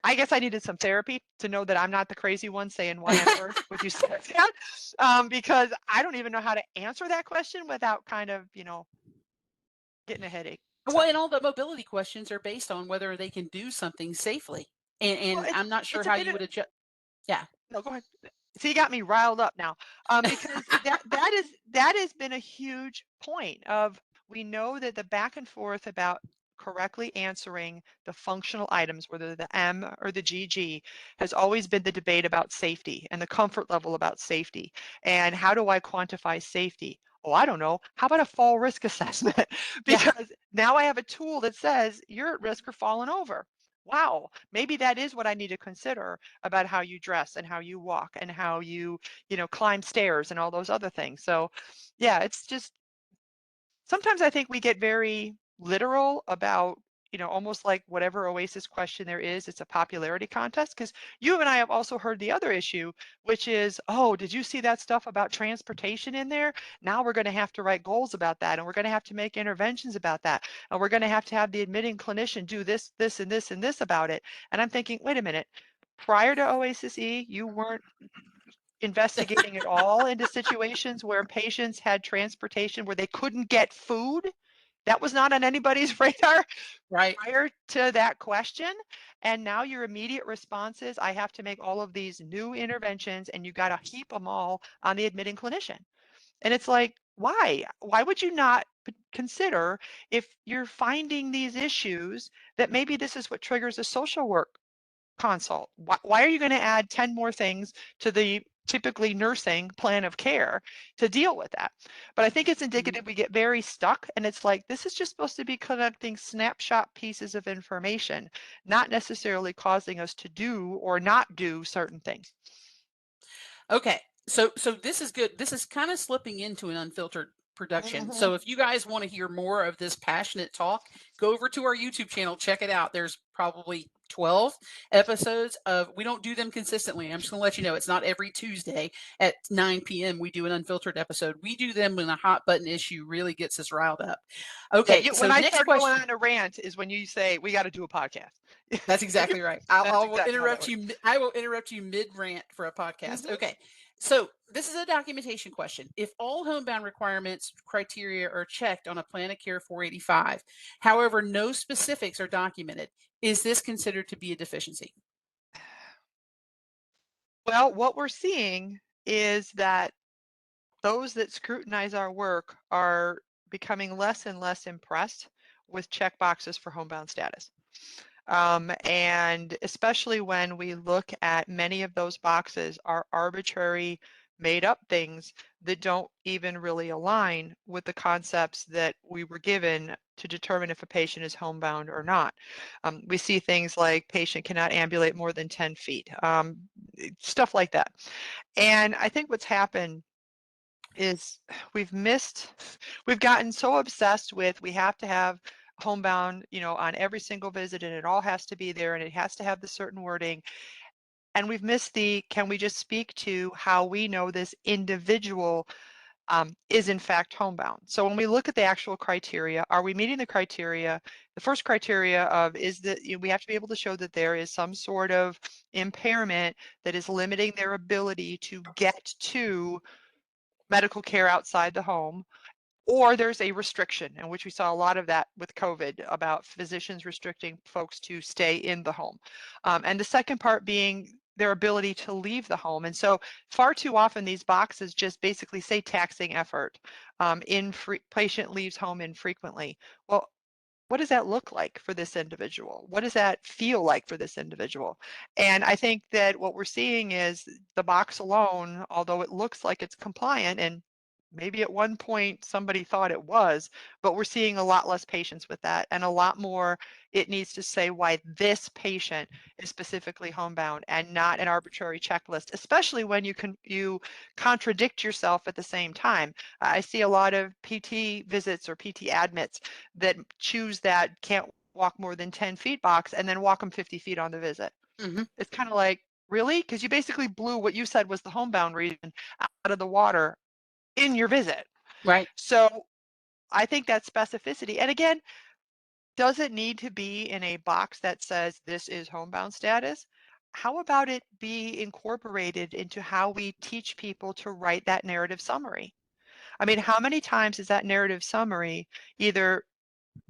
I guess I needed some therapy to know that I'm not the crazy one saying, why on earth would you say that? Because I don't even know how to answer that question without kind of, getting a headache. Well, So, and all the mobility questions are based on whether they can do something safely. And well, and I'm not sure it's a how bit you of, would adjust. Yeah. no, go ahead. So you got me riled up now, because that has been a huge point of we know that the back and forth about correctly answering the functional items, whether the M or the GG, has always been the debate about safety and the comfort level about safety. And how do I quantify safety? Oh, I don't know. How about a fall risk assessment? Yeah. Because now I have a tool that says you're at risk for falling over. Wow, maybe that is what I need to consider about how you dress and how you walk and how you, climb stairs and all those other things. So, yeah, it's just sometimes I think we get very literal about, almost like whatever Oasis question there is, it's a popularity contest. Because you and I have also heard the other issue, which is, oh, did you see that stuff about transportation in there? Now we're going to have to write goals about that, and we're going to have to make interventions about that, and we're going to have the admitting clinician do this, this, and this, and this about it. And I'm thinking, wait a minute. Prior to Oasis E, you weren't investigating at all into situations where patients had transportation where they couldn't get food. That was not on anybody's radar Right. prior to that question. And now your immediate response is, I have to make all of these new interventions and you got to heap them all on the admitting clinician. And it's like, why? Why would you not consider if you're finding these issues that maybe this is what triggers a social work consult? Why are you going to add 10 more things to the typically nursing plan of care to deal with that? But I think it's Mhm. indicative we get very stuck, and it's like this is just supposed to be collecting snapshot pieces of information, not necessarily causing us to do or not do certain things. Okay. So this is good. This is kind of slipping into an unfiltered production. Mhm. So if you guys want to hear more of this passionate talk, go over to our YouTube channel, check it out. There's probably 12 episodes of we don't do them consistently. I'm just going to let you know it's not every Tuesday at 9 p.m. we do an unfiltered episode. We do them when a hot button issue really gets us riled up. Yeah, Okay, so when I next start going question. on a rant is when you say we got to do a podcast. That's exactly right. I'll, That's I will exactly how that interrupt works. you. I will interrupt you mid rant for a podcast. Mhm. Okay. So this is a documentation question. If all homebound requirements criteria are checked on a plan of care 485, however, no specifics are documented, is this considered to be a deficiency? Well, what we're seeing is that those that scrutinize our work are becoming less and less impressed with check boxes for homebound status. And especially when we look at many of those boxes are arbitrary, made up things that don't even really align with the concepts that we were given to determine if a patient is homebound or not. We see things like patient cannot ambulate more than 10 feet, stuff like that. And I think what's happened is we've gotten so obsessed with we have to have homebound, on every single visit and it all has to be there and it has to have the certain wording. And we've missed the can we just speak to how we know this individual is in fact homebound. So when we look at the actual criteria, are we meeting the criteria? The first criteria of is that we have to be able to show that there is some sort of impairment that is limiting their ability to get to medical care outside the home, or there's a restriction, in which we saw a lot of that with COVID about physicians restricting folks to stay in the home. And the second part being their ability to leave the home. And so far too often these boxes just basically say taxing effort. Patient leaves home infrequently. Well, what does that look like for this individual? What does that feel like for this individual? And I think that what we're seeing is the box alone, although it looks like it's compliant, and maybe at one point somebody thought it was, but we're seeing a lot less patients with that and a lot more. It needs to say why this patient is specifically homebound and not an arbitrary checklist, especially when you contradict yourself at the same time. I see a lot of PT visits or PT admits that choose that can't walk more than 10 feet box and then walk them 50 feet on the visit. Hmm. It's kind of like, really? Because you basically blew what you said was the homebound reason out of the water in your visit. Right. So I think that specificity, and again, does it need to be in a box that says this is homebound status? How about it be incorporated into how we teach people to write that narrative summary? I mean, how many times is that narrative summary either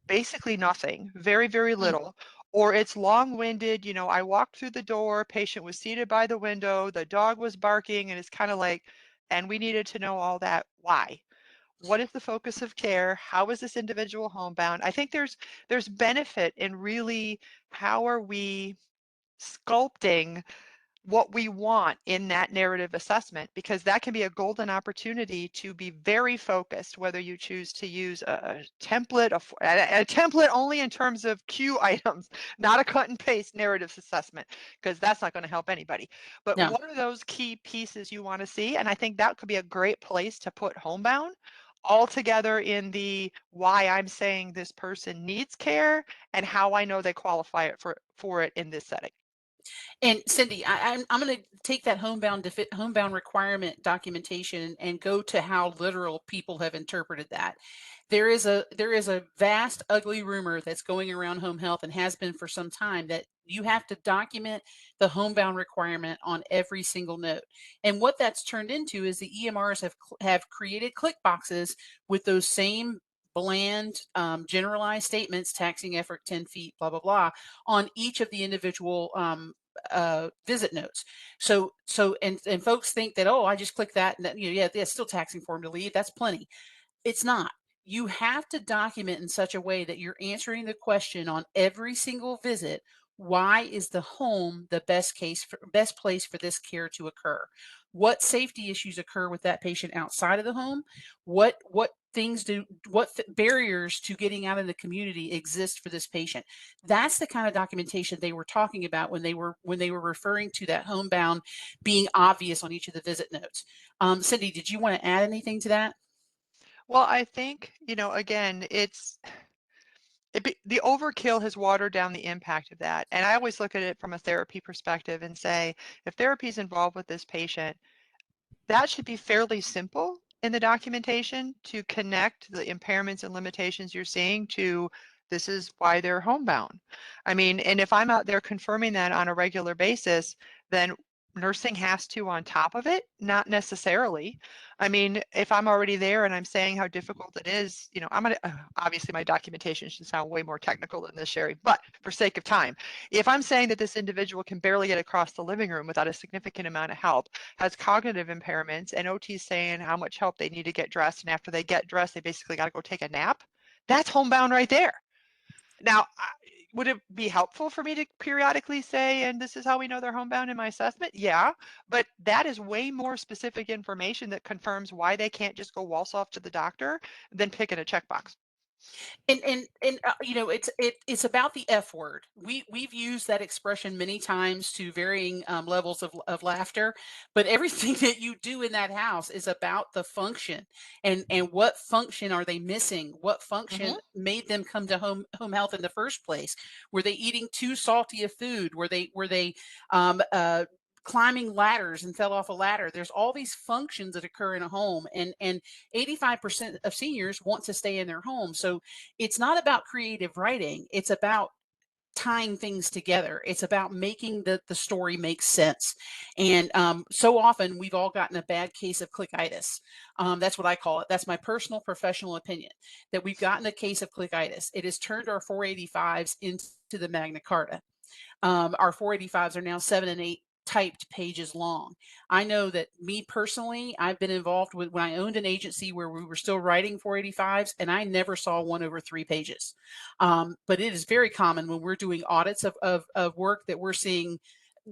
basically nothing, very, very Mm. little, or it's long-winded, I walked through the door, patient was seated by the window, the dog was barking, and it's kind of like, and we needed to know all that. Why? What is the focus of care? How is this individual homebound? I think there's benefit in really how are we sculpting what we want in that narrative assessment, because that can be a golden opportunity to be very focused, whether you choose to use a template, a template only in terms of cue items, not a cut and paste narrative assessment, because that's not going to help anybody. But No. what are those key pieces you want to see? And I think that could be a great place to put homebound all together in the why I'm saying this person needs care and how I know they qualify it for it in this setting. And Cindy, I'm going to take that homebound requirement documentation and go to how literal people have interpreted that. There is a vast ugly rumor that's going around home health and has been for some time that you have to document the homebound requirement on every single note. And what that's turned into is the EMRs have created click boxes with those same bland, generalized statements, taxing effort 10 feet, blah blah blah, on each of the individual visit notes. And folks think that, oh, I just click that and that, yeah, it's still taxing for them to leave. That's plenty. It's not. You have to document in such a way that you're answering the question on every single visit. Why is the home the best place for this care to occur? What safety issues occur with that patient outside of the home? What things do barriers to getting out in the community exist for this patient? That's the kind of documentation they were talking about when they were referring to that homebound being obvious on each of the visit notes. Cindy, did you want to add anything to that? Well, I think, again, the overkill has watered down the impact of that. And I always look at it from a therapy perspective and say, if therapy is involved with this patient, that should be fairly simple in the documentation to connect the impairments and limitations you're seeing to this is why they're homebound. I mean, and if I'm out there confirming that on a regular basis, then nursing has to on top of it, not necessarily. I mean, if I'm already there and I'm saying how difficult it is, I'm gonna obviously my documentation should sound way more technical than this, Sherry, but for sake of time, if I'm saying that this individual can barely get across the living room without a significant amount of help, has cognitive impairments, and OT's saying how much help they need to get dressed, and after they get dressed, they basically got to go take a nap. That's homebound right there. Now, would it be helpful for me to periodically say, and this is how we know they're homebound in my assessment? Yeah, but that is way more specific information that confirms why they can't just go waltz off to the doctor than picking a checkbox. It's about the F word. We've used that expression many times to varying levels of laughter, but everything that you do in that house is about the function, and what function are they missing? What function Hmm. made them come to home health in the first place? Were they eating too salty of food? Were they um, uh, climbing ladders and fell off a ladder? There's all these functions that occur in a home, and 85% of seniors want to stay in their home. So it's not about creative writing. It's about tying things together. It's about making the story make sense. And so often we've all gotten a bad case of clickitis. That's what I call it. That's my personal professional opinion, that we've gotten a case of clickitis. It has turned our 485s into the Magna Carta. Our 485s are now 7 and 8 typed pages long. I know that me personally, I've been involved with when I owned an agency where we were still writing 485s, and I never saw one over 3 pages. But it is very common when we're doing audits of work that we're seeing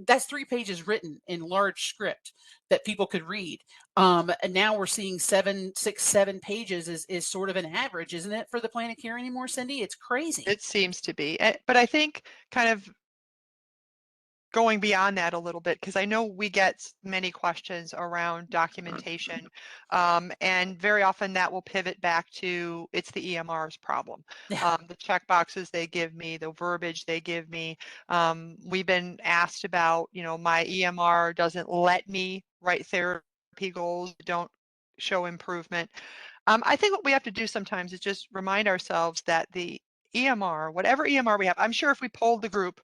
that's 3 pages written in large script that people could read. And now we're seeing 7 pages is sort of an average, isn't it, for the plan of care anymore, Cindy? It's crazy. It seems to be. But I think kind of going beyond that a little bit, because I know we get many questions around documentation, and very often that will pivot back to it's the EMR's problem. The check boxes they give me, the verbiage they give me. We've been asked about, my EMR doesn't let me write therapy goals, don't show improvement. I think what we have to do sometimes is just remind ourselves that the EMR, whatever EMR we have, I'm sure if we polled the group,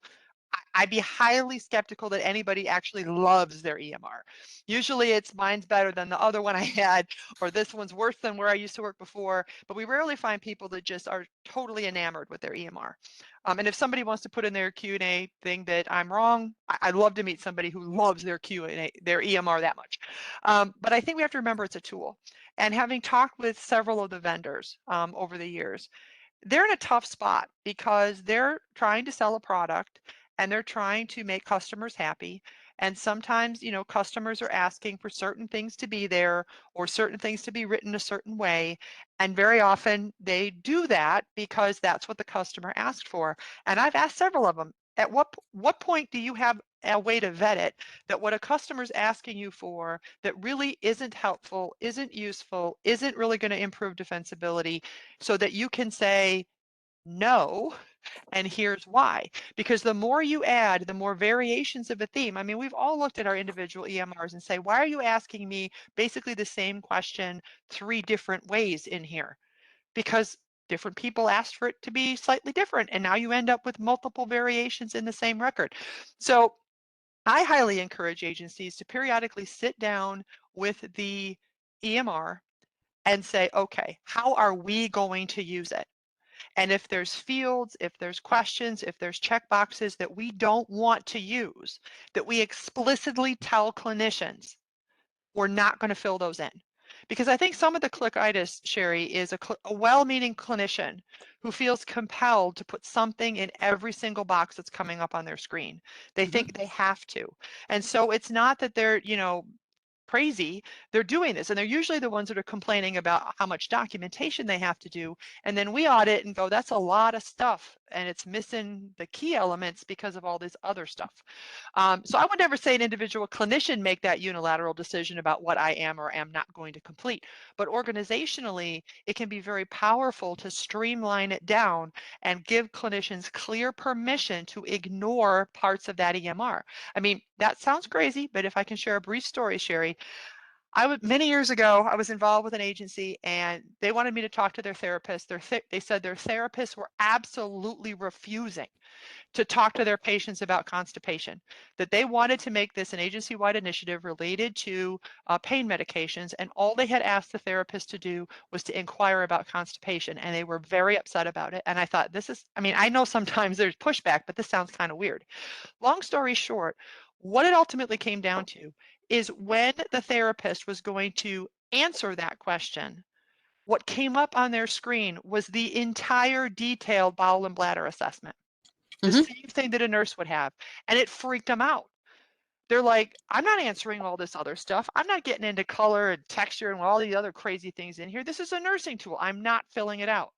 I'd be highly skeptical that anybody actually loves their EMR. Usually it's mine's better than the other one I had, or this one's worse than where I used to work before, but we rarely find people that just are totally enamored with their EMR. And if somebody wants to put in their Q&A thing that I'm wrong, I'd love to meet somebody who loves their Q&A, their EMR that much. But I think we have to remember it's a tool. And having talked with several of the vendors over the years, they're in a tough spot because they're trying to sell a product and they're trying to make customers happy. And sometimes, customers are asking for certain things to be there or certain things to be written a certain way. And very often they do that because that's what the customer asked for. And I've asked several of them, at what point do you have a way to vet it that what a customer's asking you for that really isn't helpful, isn't useful, isn't really going to improve defensibility, so that you can say no, and here's why. Because the more you add, the more variations of a theme. I mean, we've all looked at our individual EMRs and say, why are you asking me basically the same question 3 different ways in here? Because different people asked for it to be slightly different, and now you end up with multiple variations in the same record. So I highly encourage agencies to periodically sit down with the EMR and say, okay, how are we going to use it? And if there's fields, if there's questions, if there's check boxes that we don't want to use, that we explicitly tell clinicians, we're not going to fill those in. Because I think some of the clickitis, Sherry, is a well-meaning clinician who feels compelled to put something in every single box that's coming up on their screen. They Mhm. think they have to. And so it's not that they're, crazy, they're doing this. And they're usually the ones that are complaining about how much documentation they have to do. And then we audit and go, that's a lot of stuff. And it's missing the key elements because of all this other stuff. So I would never say an individual clinician make that unilateral decision about what I am or am not going to complete. But organizationally, it can be very powerful to streamline it down and give clinicians clear permission to ignore parts of that EMR. I mean, that sounds crazy, but if I can share a brief story, Sherry, many years ago, I was involved with an agency and they wanted me to talk to their therapist. They said their therapists were absolutely refusing to talk to their patients about constipation, that they wanted to make this an agency-wide initiative related to pain medications, and all they had asked the therapist to do was to inquire about constipation, and they were very upset about it. And I thought, I know sometimes there's pushback, but this sounds kind of weird. Long story short, what it ultimately came down to is when the therapist was going to answer that question, what came up on their screen was the entire detailed bowel and bladder assessment, the Mhm. same thing that a nurse would have. And it freaked them out. They're like, I'm not answering all this other stuff. I'm not getting into color and texture and all the other crazy things in here. This is a nursing tool. I'm not filling it out.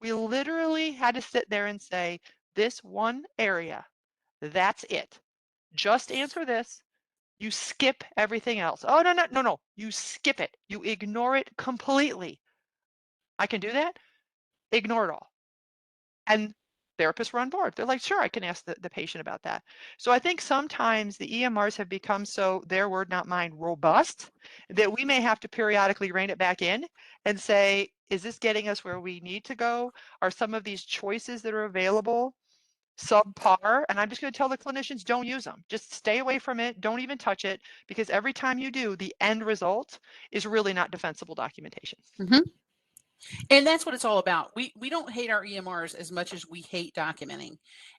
We literally had to sit there and say, this one area, that's it. Just answer this. You skip everything else. Oh, no, no, no, no. You skip it. You ignore it completely. I can do that. Ignore it all. And therapists were on board. They're like, sure, I can ask the patient about that. So I think sometimes the EMRs have become so, their word, not mine, robust, that we may have to periodically rein it back in and say, is this getting us where we need to go? Are some of these choices that are available subpar, and I'm just going to tell the clinicians don't use them. Just stay away from it. Don't even touch it because every time you do, the end result is really not defensible documentation. Mhm. And that's what it's all about. We don't hate our EMRs as much as we hate documenting.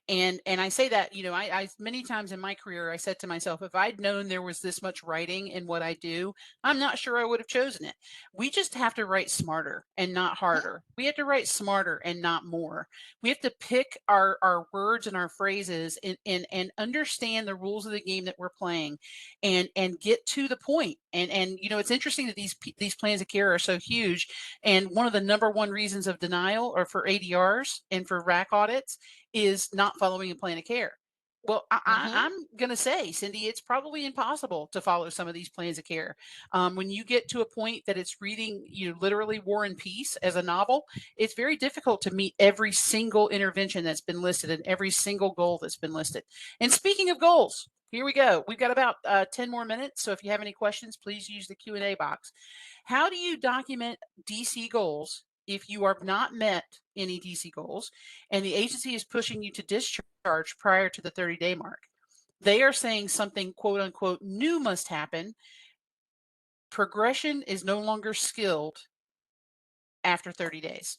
And I say that, I many times in my career I said to myself, if I'd known there was this much writing in what I do, I'm not sure I would have chosen it. We just have to write smarter and not Mhm. harder. We have to write smarter and not more. We have to pick our words and our phrases and understand the rules of the game that we're playing and get to the point. And it's interesting that these plans of care are so huge, and one of the number one reasons of denial or for ADRs and for RAC audits is not following a plan of care. Well, Mhm. I'm going to say, Cindy, it's probably impossible to follow some of these plans of care. When you get to a point that it's reading, literally War and Peace as a novel, it's very difficult to meet every single intervention that's been listed and every single goal that's been listed. And speaking of goals, here we go. We've got about 10 more minutes. So if you have any questions, please use the Q&A box. How do you document DC goals if you are not met any DC goals and the agency is pushing you to discharge prior to the 30-day mark? They are saying something quote unquote new must happen. Progression is no longer skilled after 30 days.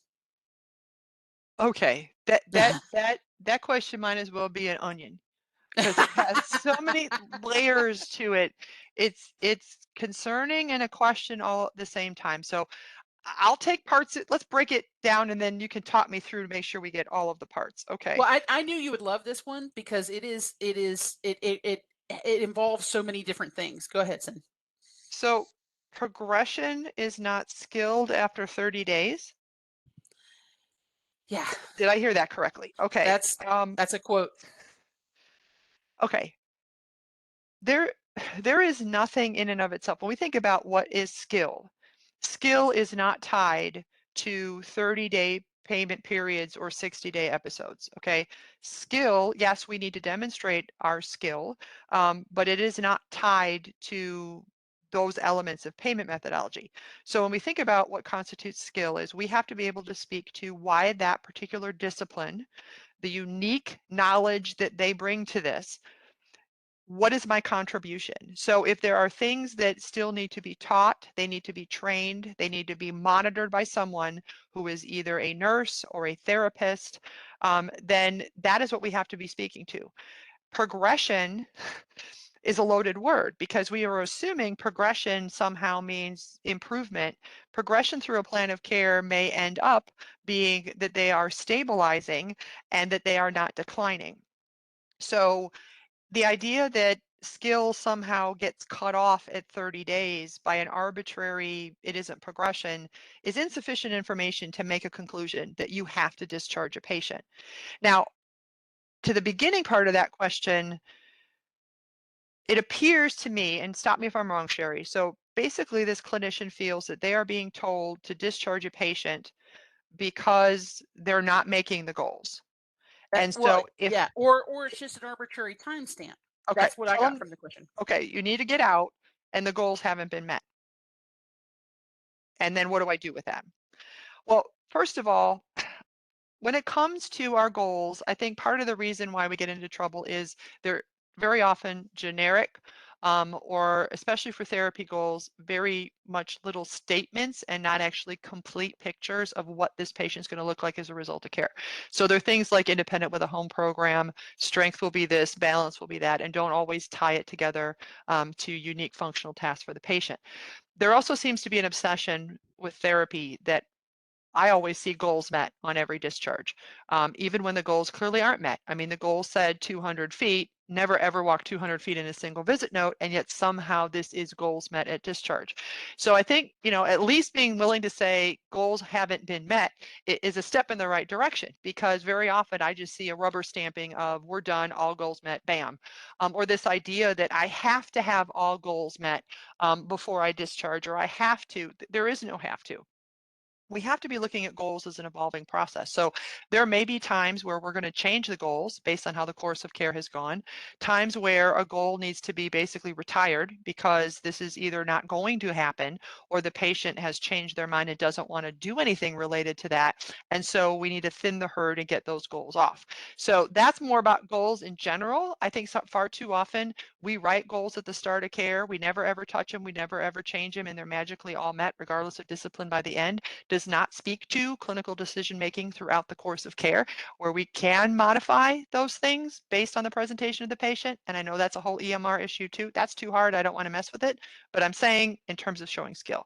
Okay. That question might as well be an onion because it has so many layers to it. It's concerning and a question all at the same time. So I'll take parts. Let's break it down, and then you can talk me through to make sure we get all of the parts. Okay. Well, I knew you would love this one because it involves so many different things. Go ahead, Sin. So progression is not skilled after 30 days. Yeah, Did I hear that correctly? Okay. that's that's a quote. Okay. There there is nothing in and of itself. When we think about what is skill, skill is not tied to 30-day payment periods or 60-day episodes. Okay. Skill, yes, we need to demonstrate our skill, but it is not tied to those elements of payment methodology. So when we think about what constitutes skill is we have to be able to speak to why that particular discipline, the unique knowledge that they bring to this, what is my contribution? So if there are things that still need to be taught, they need to be trained, they need to be monitored by someone who is either a nurse or a therapist, then that is what we have to be speaking to. Progression is a loaded word because we are assuming progression somehow means improvement. Progression through a plan of care may end up being that they are stabilizing and that they are not declining. So the idea that skill somehow gets cut off at 30 days by an arbitrary, it isn't progression, is insufficient information to make a conclusion that you have to discharge a patient. Now, to the beginning part of that question, it appears to me, and stop me if I'm wrong, Sherry. So basically, this clinician feels that they are being told to discharge a patient because they're not making the goals. And Well, so if, yeah, or it's just an arbitrary timestamp. okay, That's what I tell got them, from the question. okay, you need to get out and the goals haven't been met. And then what do I do with that? Well, first of all, when it comes to our goals, I think part of the reason why we get into trouble is they're very often generic, or especially for therapy goals, very much little statements and not actually complete pictures of what this patient's going to look like as a result of care. So there are things like independent with a home program, strength will be this, balance will be that, and don't always tie it together to unique functional tasks for the patient. There also seems to be an obsession with therapy that I always see goals met on every discharge, even when the goals clearly aren't met. I mean, the goal said 200 feet, never ever walk 200 feet in a single visit note, and yet somehow this is goals met at discharge. So I think, at least being willing to say goals haven't been met is a step in the right direction, because very often I just see a rubber stamping of we're done, all goals met, bam. Or this idea that I have to have all goals met before I discharge, or I have to. There is no have to. we have to be looking at goals as an evolving process. So there may be times where we're going to change the goals based on how the course of care has gone, times where a goal needs to be basically retired because this is either not going to happen or the patient has changed their mind and doesn't want to do anything related to that. And so we need to thin the herd and get those goals off. So that's more about goals in general. I think far too often we write goals at the start of care. We never ever touch them. We never ever change them, and they're magically all met regardless of discipline by the end. Does not speak to clinical decision making throughout the course of care, where we can modify those things based on the presentation of the patient. And I know that's a whole EMR issue too. That's too hard. I don't want to mess with it. But I'm saying in terms of showing skill.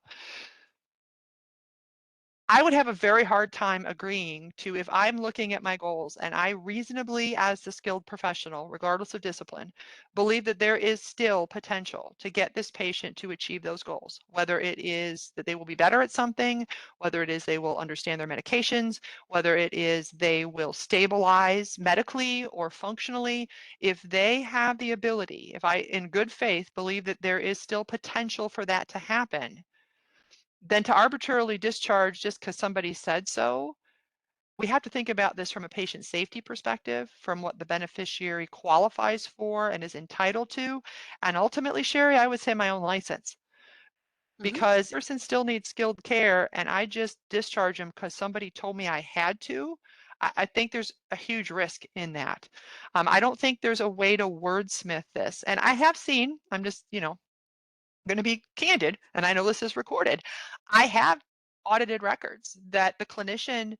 I would have a very hard time agreeing to if I'm looking at my goals and I reasonably, as the skilled professional, regardless of discipline, believe that there is still potential to get this patient to achieve those goals, whether it is that they will be better at something, whether it is they will understand their medications, whether it is they will stabilize medically or functionally. If they have the ability, if I, in good faith, believe that there is still potential for that to happen, then to arbitrarily discharge just because somebody said so, we have to think about this from a patient safety perspective, from what the beneficiary qualifies for and is entitled to. And ultimately, Sherry, I would say my own license, Mhm. because the person still needs skilled care and I just discharge them because somebody told me I had to. I think there's a huge risk in that. I don't think there's a way to wordsmith this. And I have seen, I'm just, going to be candid, and I know this is recorded. I have audited records that the clinician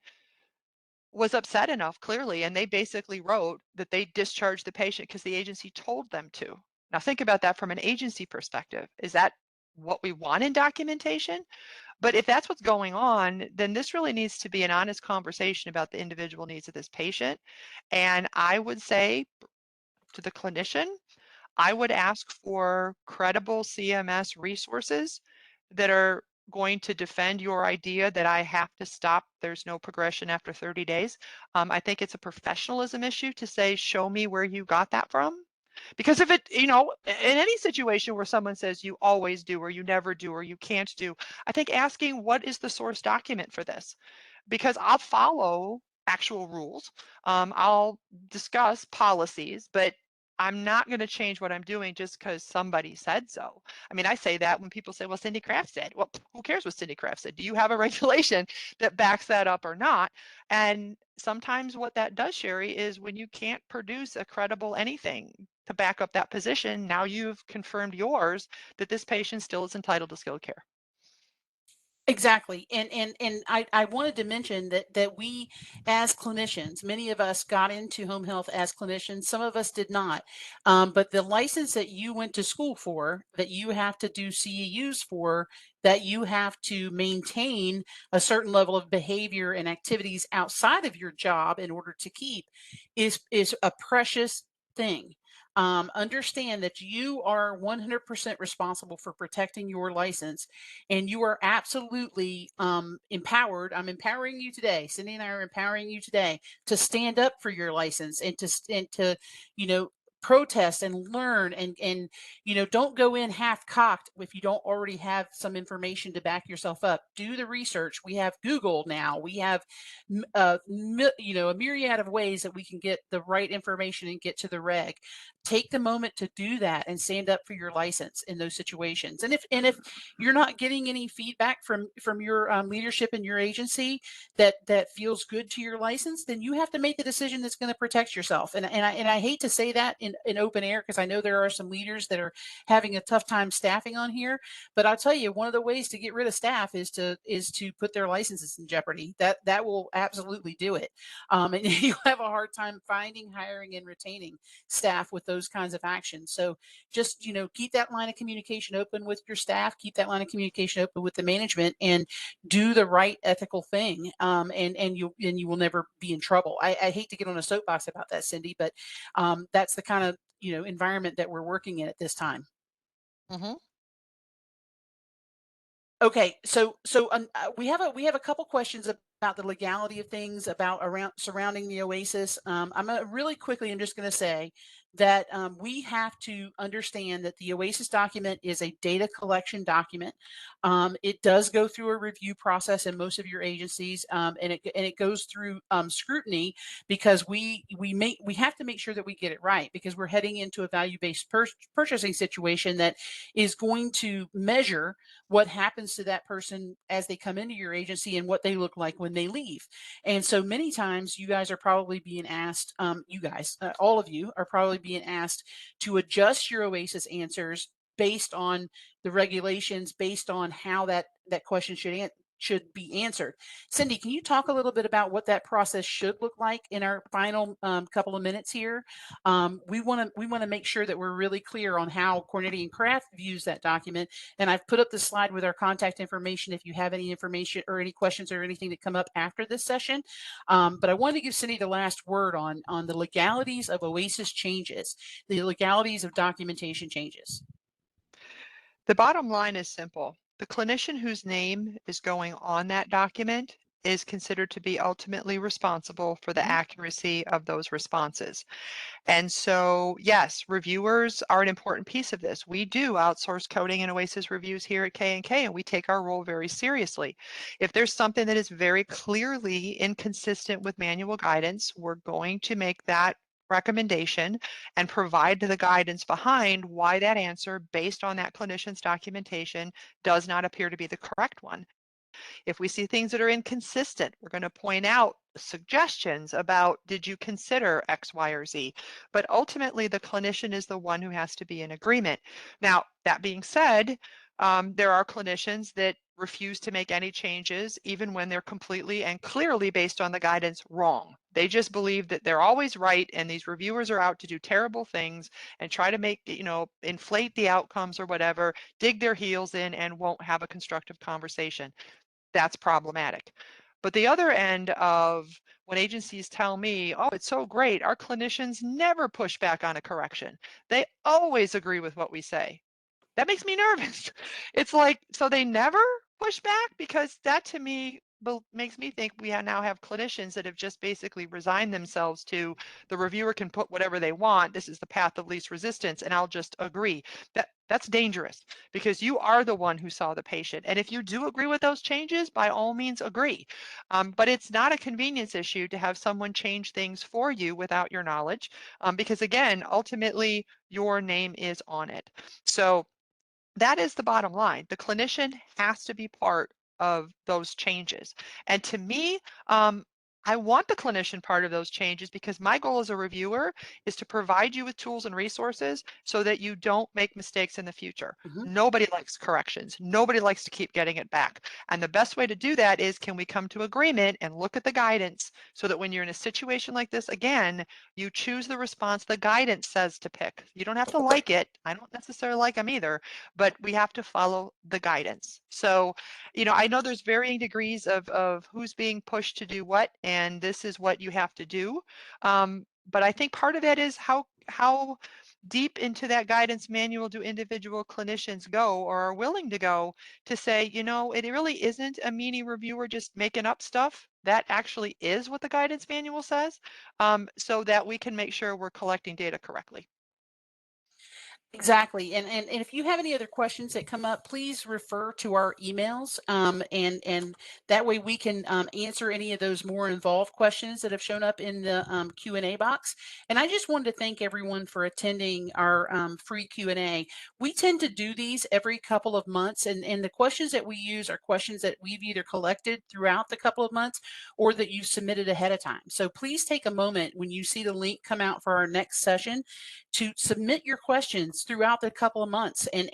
was upset enough, clearly, and they basically wrote that they discharged the patient because the agency told them to. Now, think about that from an agency perspective. Is that what we want in documentation? But if that's what's going on, then this really needs to be an honest conversation about the individual needs of this patient. And I would say to the clinician, I would ask for credible CMS resources that are going to defend your idea that I have to stop, there's no progression after 30 days. I think it's a professionalism issue to say, show me where you got that from. Because if it, in any situation where someone says you always do, or you never do, or you can't do, I think asking what is the source document for this? Because I'll follow actual rules. I'll discuss policies, but I'm not going to change what I'm doing just because somebody said so. I mean, I say that when people say, well, Cindy Kraft said, well, who cares what Cindy Kraft said? Do you have a regulation that backs that up or not? And sometimes what that does, Sherry, is when you can't produce a credible anything to back up that position, now you've confirmed yours that this patient still is entitled to skilled care. Exactly. And I wanted to mention that we as clinicians, many of us got into home health as clinicians, some of us did not. But the license that you went to school for, that you have to do CEUs for, that you have to maintain a certain level of behavior and activities outside of your job in order to keep, is a precious thing. Understand that you are 100% responsible for protecting your license, and you are absolutely empowered. I'm empowering you today. Cindy and I are empowering you today to stand up for your license and to you know protest and learn, and don't go in half cocked if you don't already have some information to back yourself up. Do the research. We have Google now. We have a myriad of ways that we can get the right information and get to the reg. Take the moment to do that and stand up for your license in those situations. And if you're not getting any feedback from your leadership in your agency that feels good to your license, then you have to make the decision that's going to protect yourself. And I hate to say that in open air, because I know there are some leaders that are having a tough time staffing on here. But I'll tell you, one of the ways to get rid of staff is to put their licenses in jeopardy. That will absolutely do it. And you'll have a hard time finding, hiring, and retaining staff with those kinds of actions. So just keep that line of communication open with your staff, keep that line of communication open with the management, and do the right ethical thing. And you will never be in trouble. I hate to get on a soapbox about that, Cindy, but that's the kind of environment that we're working in at this time. Hmm. Okay, so we have a couple questions about the legality of things about around surrounding the Oasis. Really quickly, I'm just going to say that we have to understand that the Oasis document is a data collection document. It does go through a review process in most of your agencies, and it goes through scrutiny because we have to make sure that we get it right because we're heading into a value-based purchasing situation that is going to measure what happens to that person as they come into your agency and what they look like when they leave. And so many times you guys are probably being asked, all of you are probably being asked to adjust your Oasis answers based on the regulations, based on how that question should be answered. Cindy, can you talk a little bit about what that process should look like in our final couple of minutes here? We want to make sure that we're really clear on how Cornetti and Kraft views that document. And I've put up the slide with our contact information if you have any information or any questions or anything that come up after this session. But I wanted to give Cindy the last word on the legalities of Oasis changes, the legalities of documentation changes. The bottom line is simple. The clinician whose name is going on that document is considered to be ultimately responsible for the Mhm. accuracy of those responses. And so, yes, reviewers are an important piece of this. We do outsource coding and OASIS reviews here at K&K, and we take our role very seriously. If there's something that is very clearly inconsistent with manual guidance, we're going to make that recommendation and provide the guidance behind why that answer based on that clinician's documentation does not appear to be the correct one. If we see things that are inconsistent, we're going to point out suggestions about did you consider X, Y, or Z? But ultimately, the clinician is the one who has to be in agreement. Now, that being said, there are clinicians that refuse to make any changes, even when they're completely and clearly based on the guidance wrong. They just believe that they're always right, and these reviewers are out to do terrible things and try to make, inflate the outcomes or whatever, dig their heels in, and won't have a constructive conversation. That's problematic. But the other end of when agencies tell me, oh, it's so great, our clinicians never push back on a correction. They always agree with what we say. That makes me nervous. It's like, so they never push back? Because that to me makes me think we now have clinicians that have just basically resigned themselves to the reviewer can put whatever they want. This is the path of least resistance, and I'll just agree. That's dangerous because you are the one who saw the patient. And if you do agree with those changes, by all means agree. But it's not a convenience issue to have someone change things for you without your knowledge, because again, ultimately, your name is on it. So that is the bottom line. The clinician has to be part of those changes. And to me, I want the clinician part of those changes because my goal as a reviewer is to provide you with tools and resources so that you don't make mistakes in the future. Mhm. Nobody likes corrections. Nobody likes to keep getting it back. And the best way to do that is can we come to agreement and look at the guidance so that when you're in a situation like this again, you choose the response the guidance says to pick. You don't have to like it. I don't necessarily like them either, but we have to follow the guidance. So, I know there's varying degrees of who's being pushed to do what, and this is what you have to do. But I think part of that is how deep into that guidance manual do individual clinicians go or are willing to go to say, it really isn't a meanie reviewer just making up stuff. That actually is what the guidance manual says, so that we can make sure we're collecting data correctly. Exactly. And if you have any other questions that come up, please refer to our emails. And that way we can answer any of those more involved questions that have shown up in the Q&A box. And I just wanted to thank everyone for attending our free Q&A. We tend to do these every couple of months, and the questions that we use are questions that we've either collected throughout the couple of months or that you submitted ahead of time. So please take a moment when you see the link come out for our next session to submit your questions throughout the couple of months and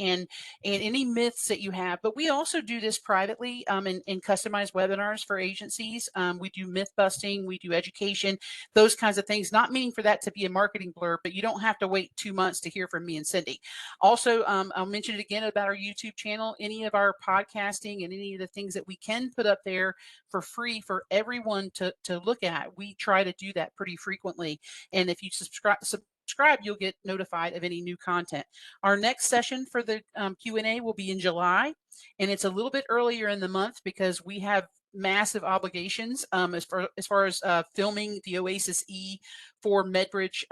any myths that you have. But we also do this privately in customized webinars for agencies. We do myth busting, we do education, those kinds of things. Not meaning for that to be a marketing blurb, but you don't have to wait 2 months to hear from me and Cindy. Also, I'll mention it again about our YouTube channel. Any of our podcasting and any of the things that we can put up there for free for everyone to look at, we try to do that pretty frequently. And if you subscribe, you'll get notified of any new content. Our next session for the Q&A will be in July, and it's a little bit earlier in the month because we have massive obligations as far as filming the Oasis E for Medbridge,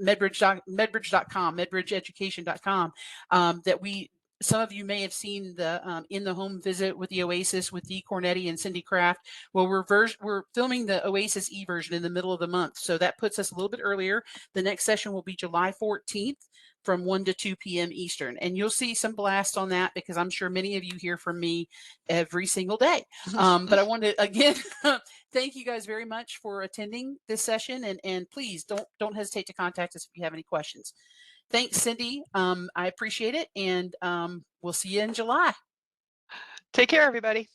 Medbridge.com, medbridgeeducation.com, that we some of you may have seen the in the home visit with the Oasis with Dee Cornetti and Cindy Kraft. Well, we're filming the Oasis E version in the middle of the month, so that puts us a little bit earlier. The next session will be July 14th from 1 to 2 p.m. Eastern, and you'll see some blasts on that because I'm sure many of you hear from me every single day. But I want to again thank you guys very much for attending this session, and please don't hesitate to contact us if you have any questions. Thanks, Cindy. I appreciate it, and we'll see you in July. Take care, everybody.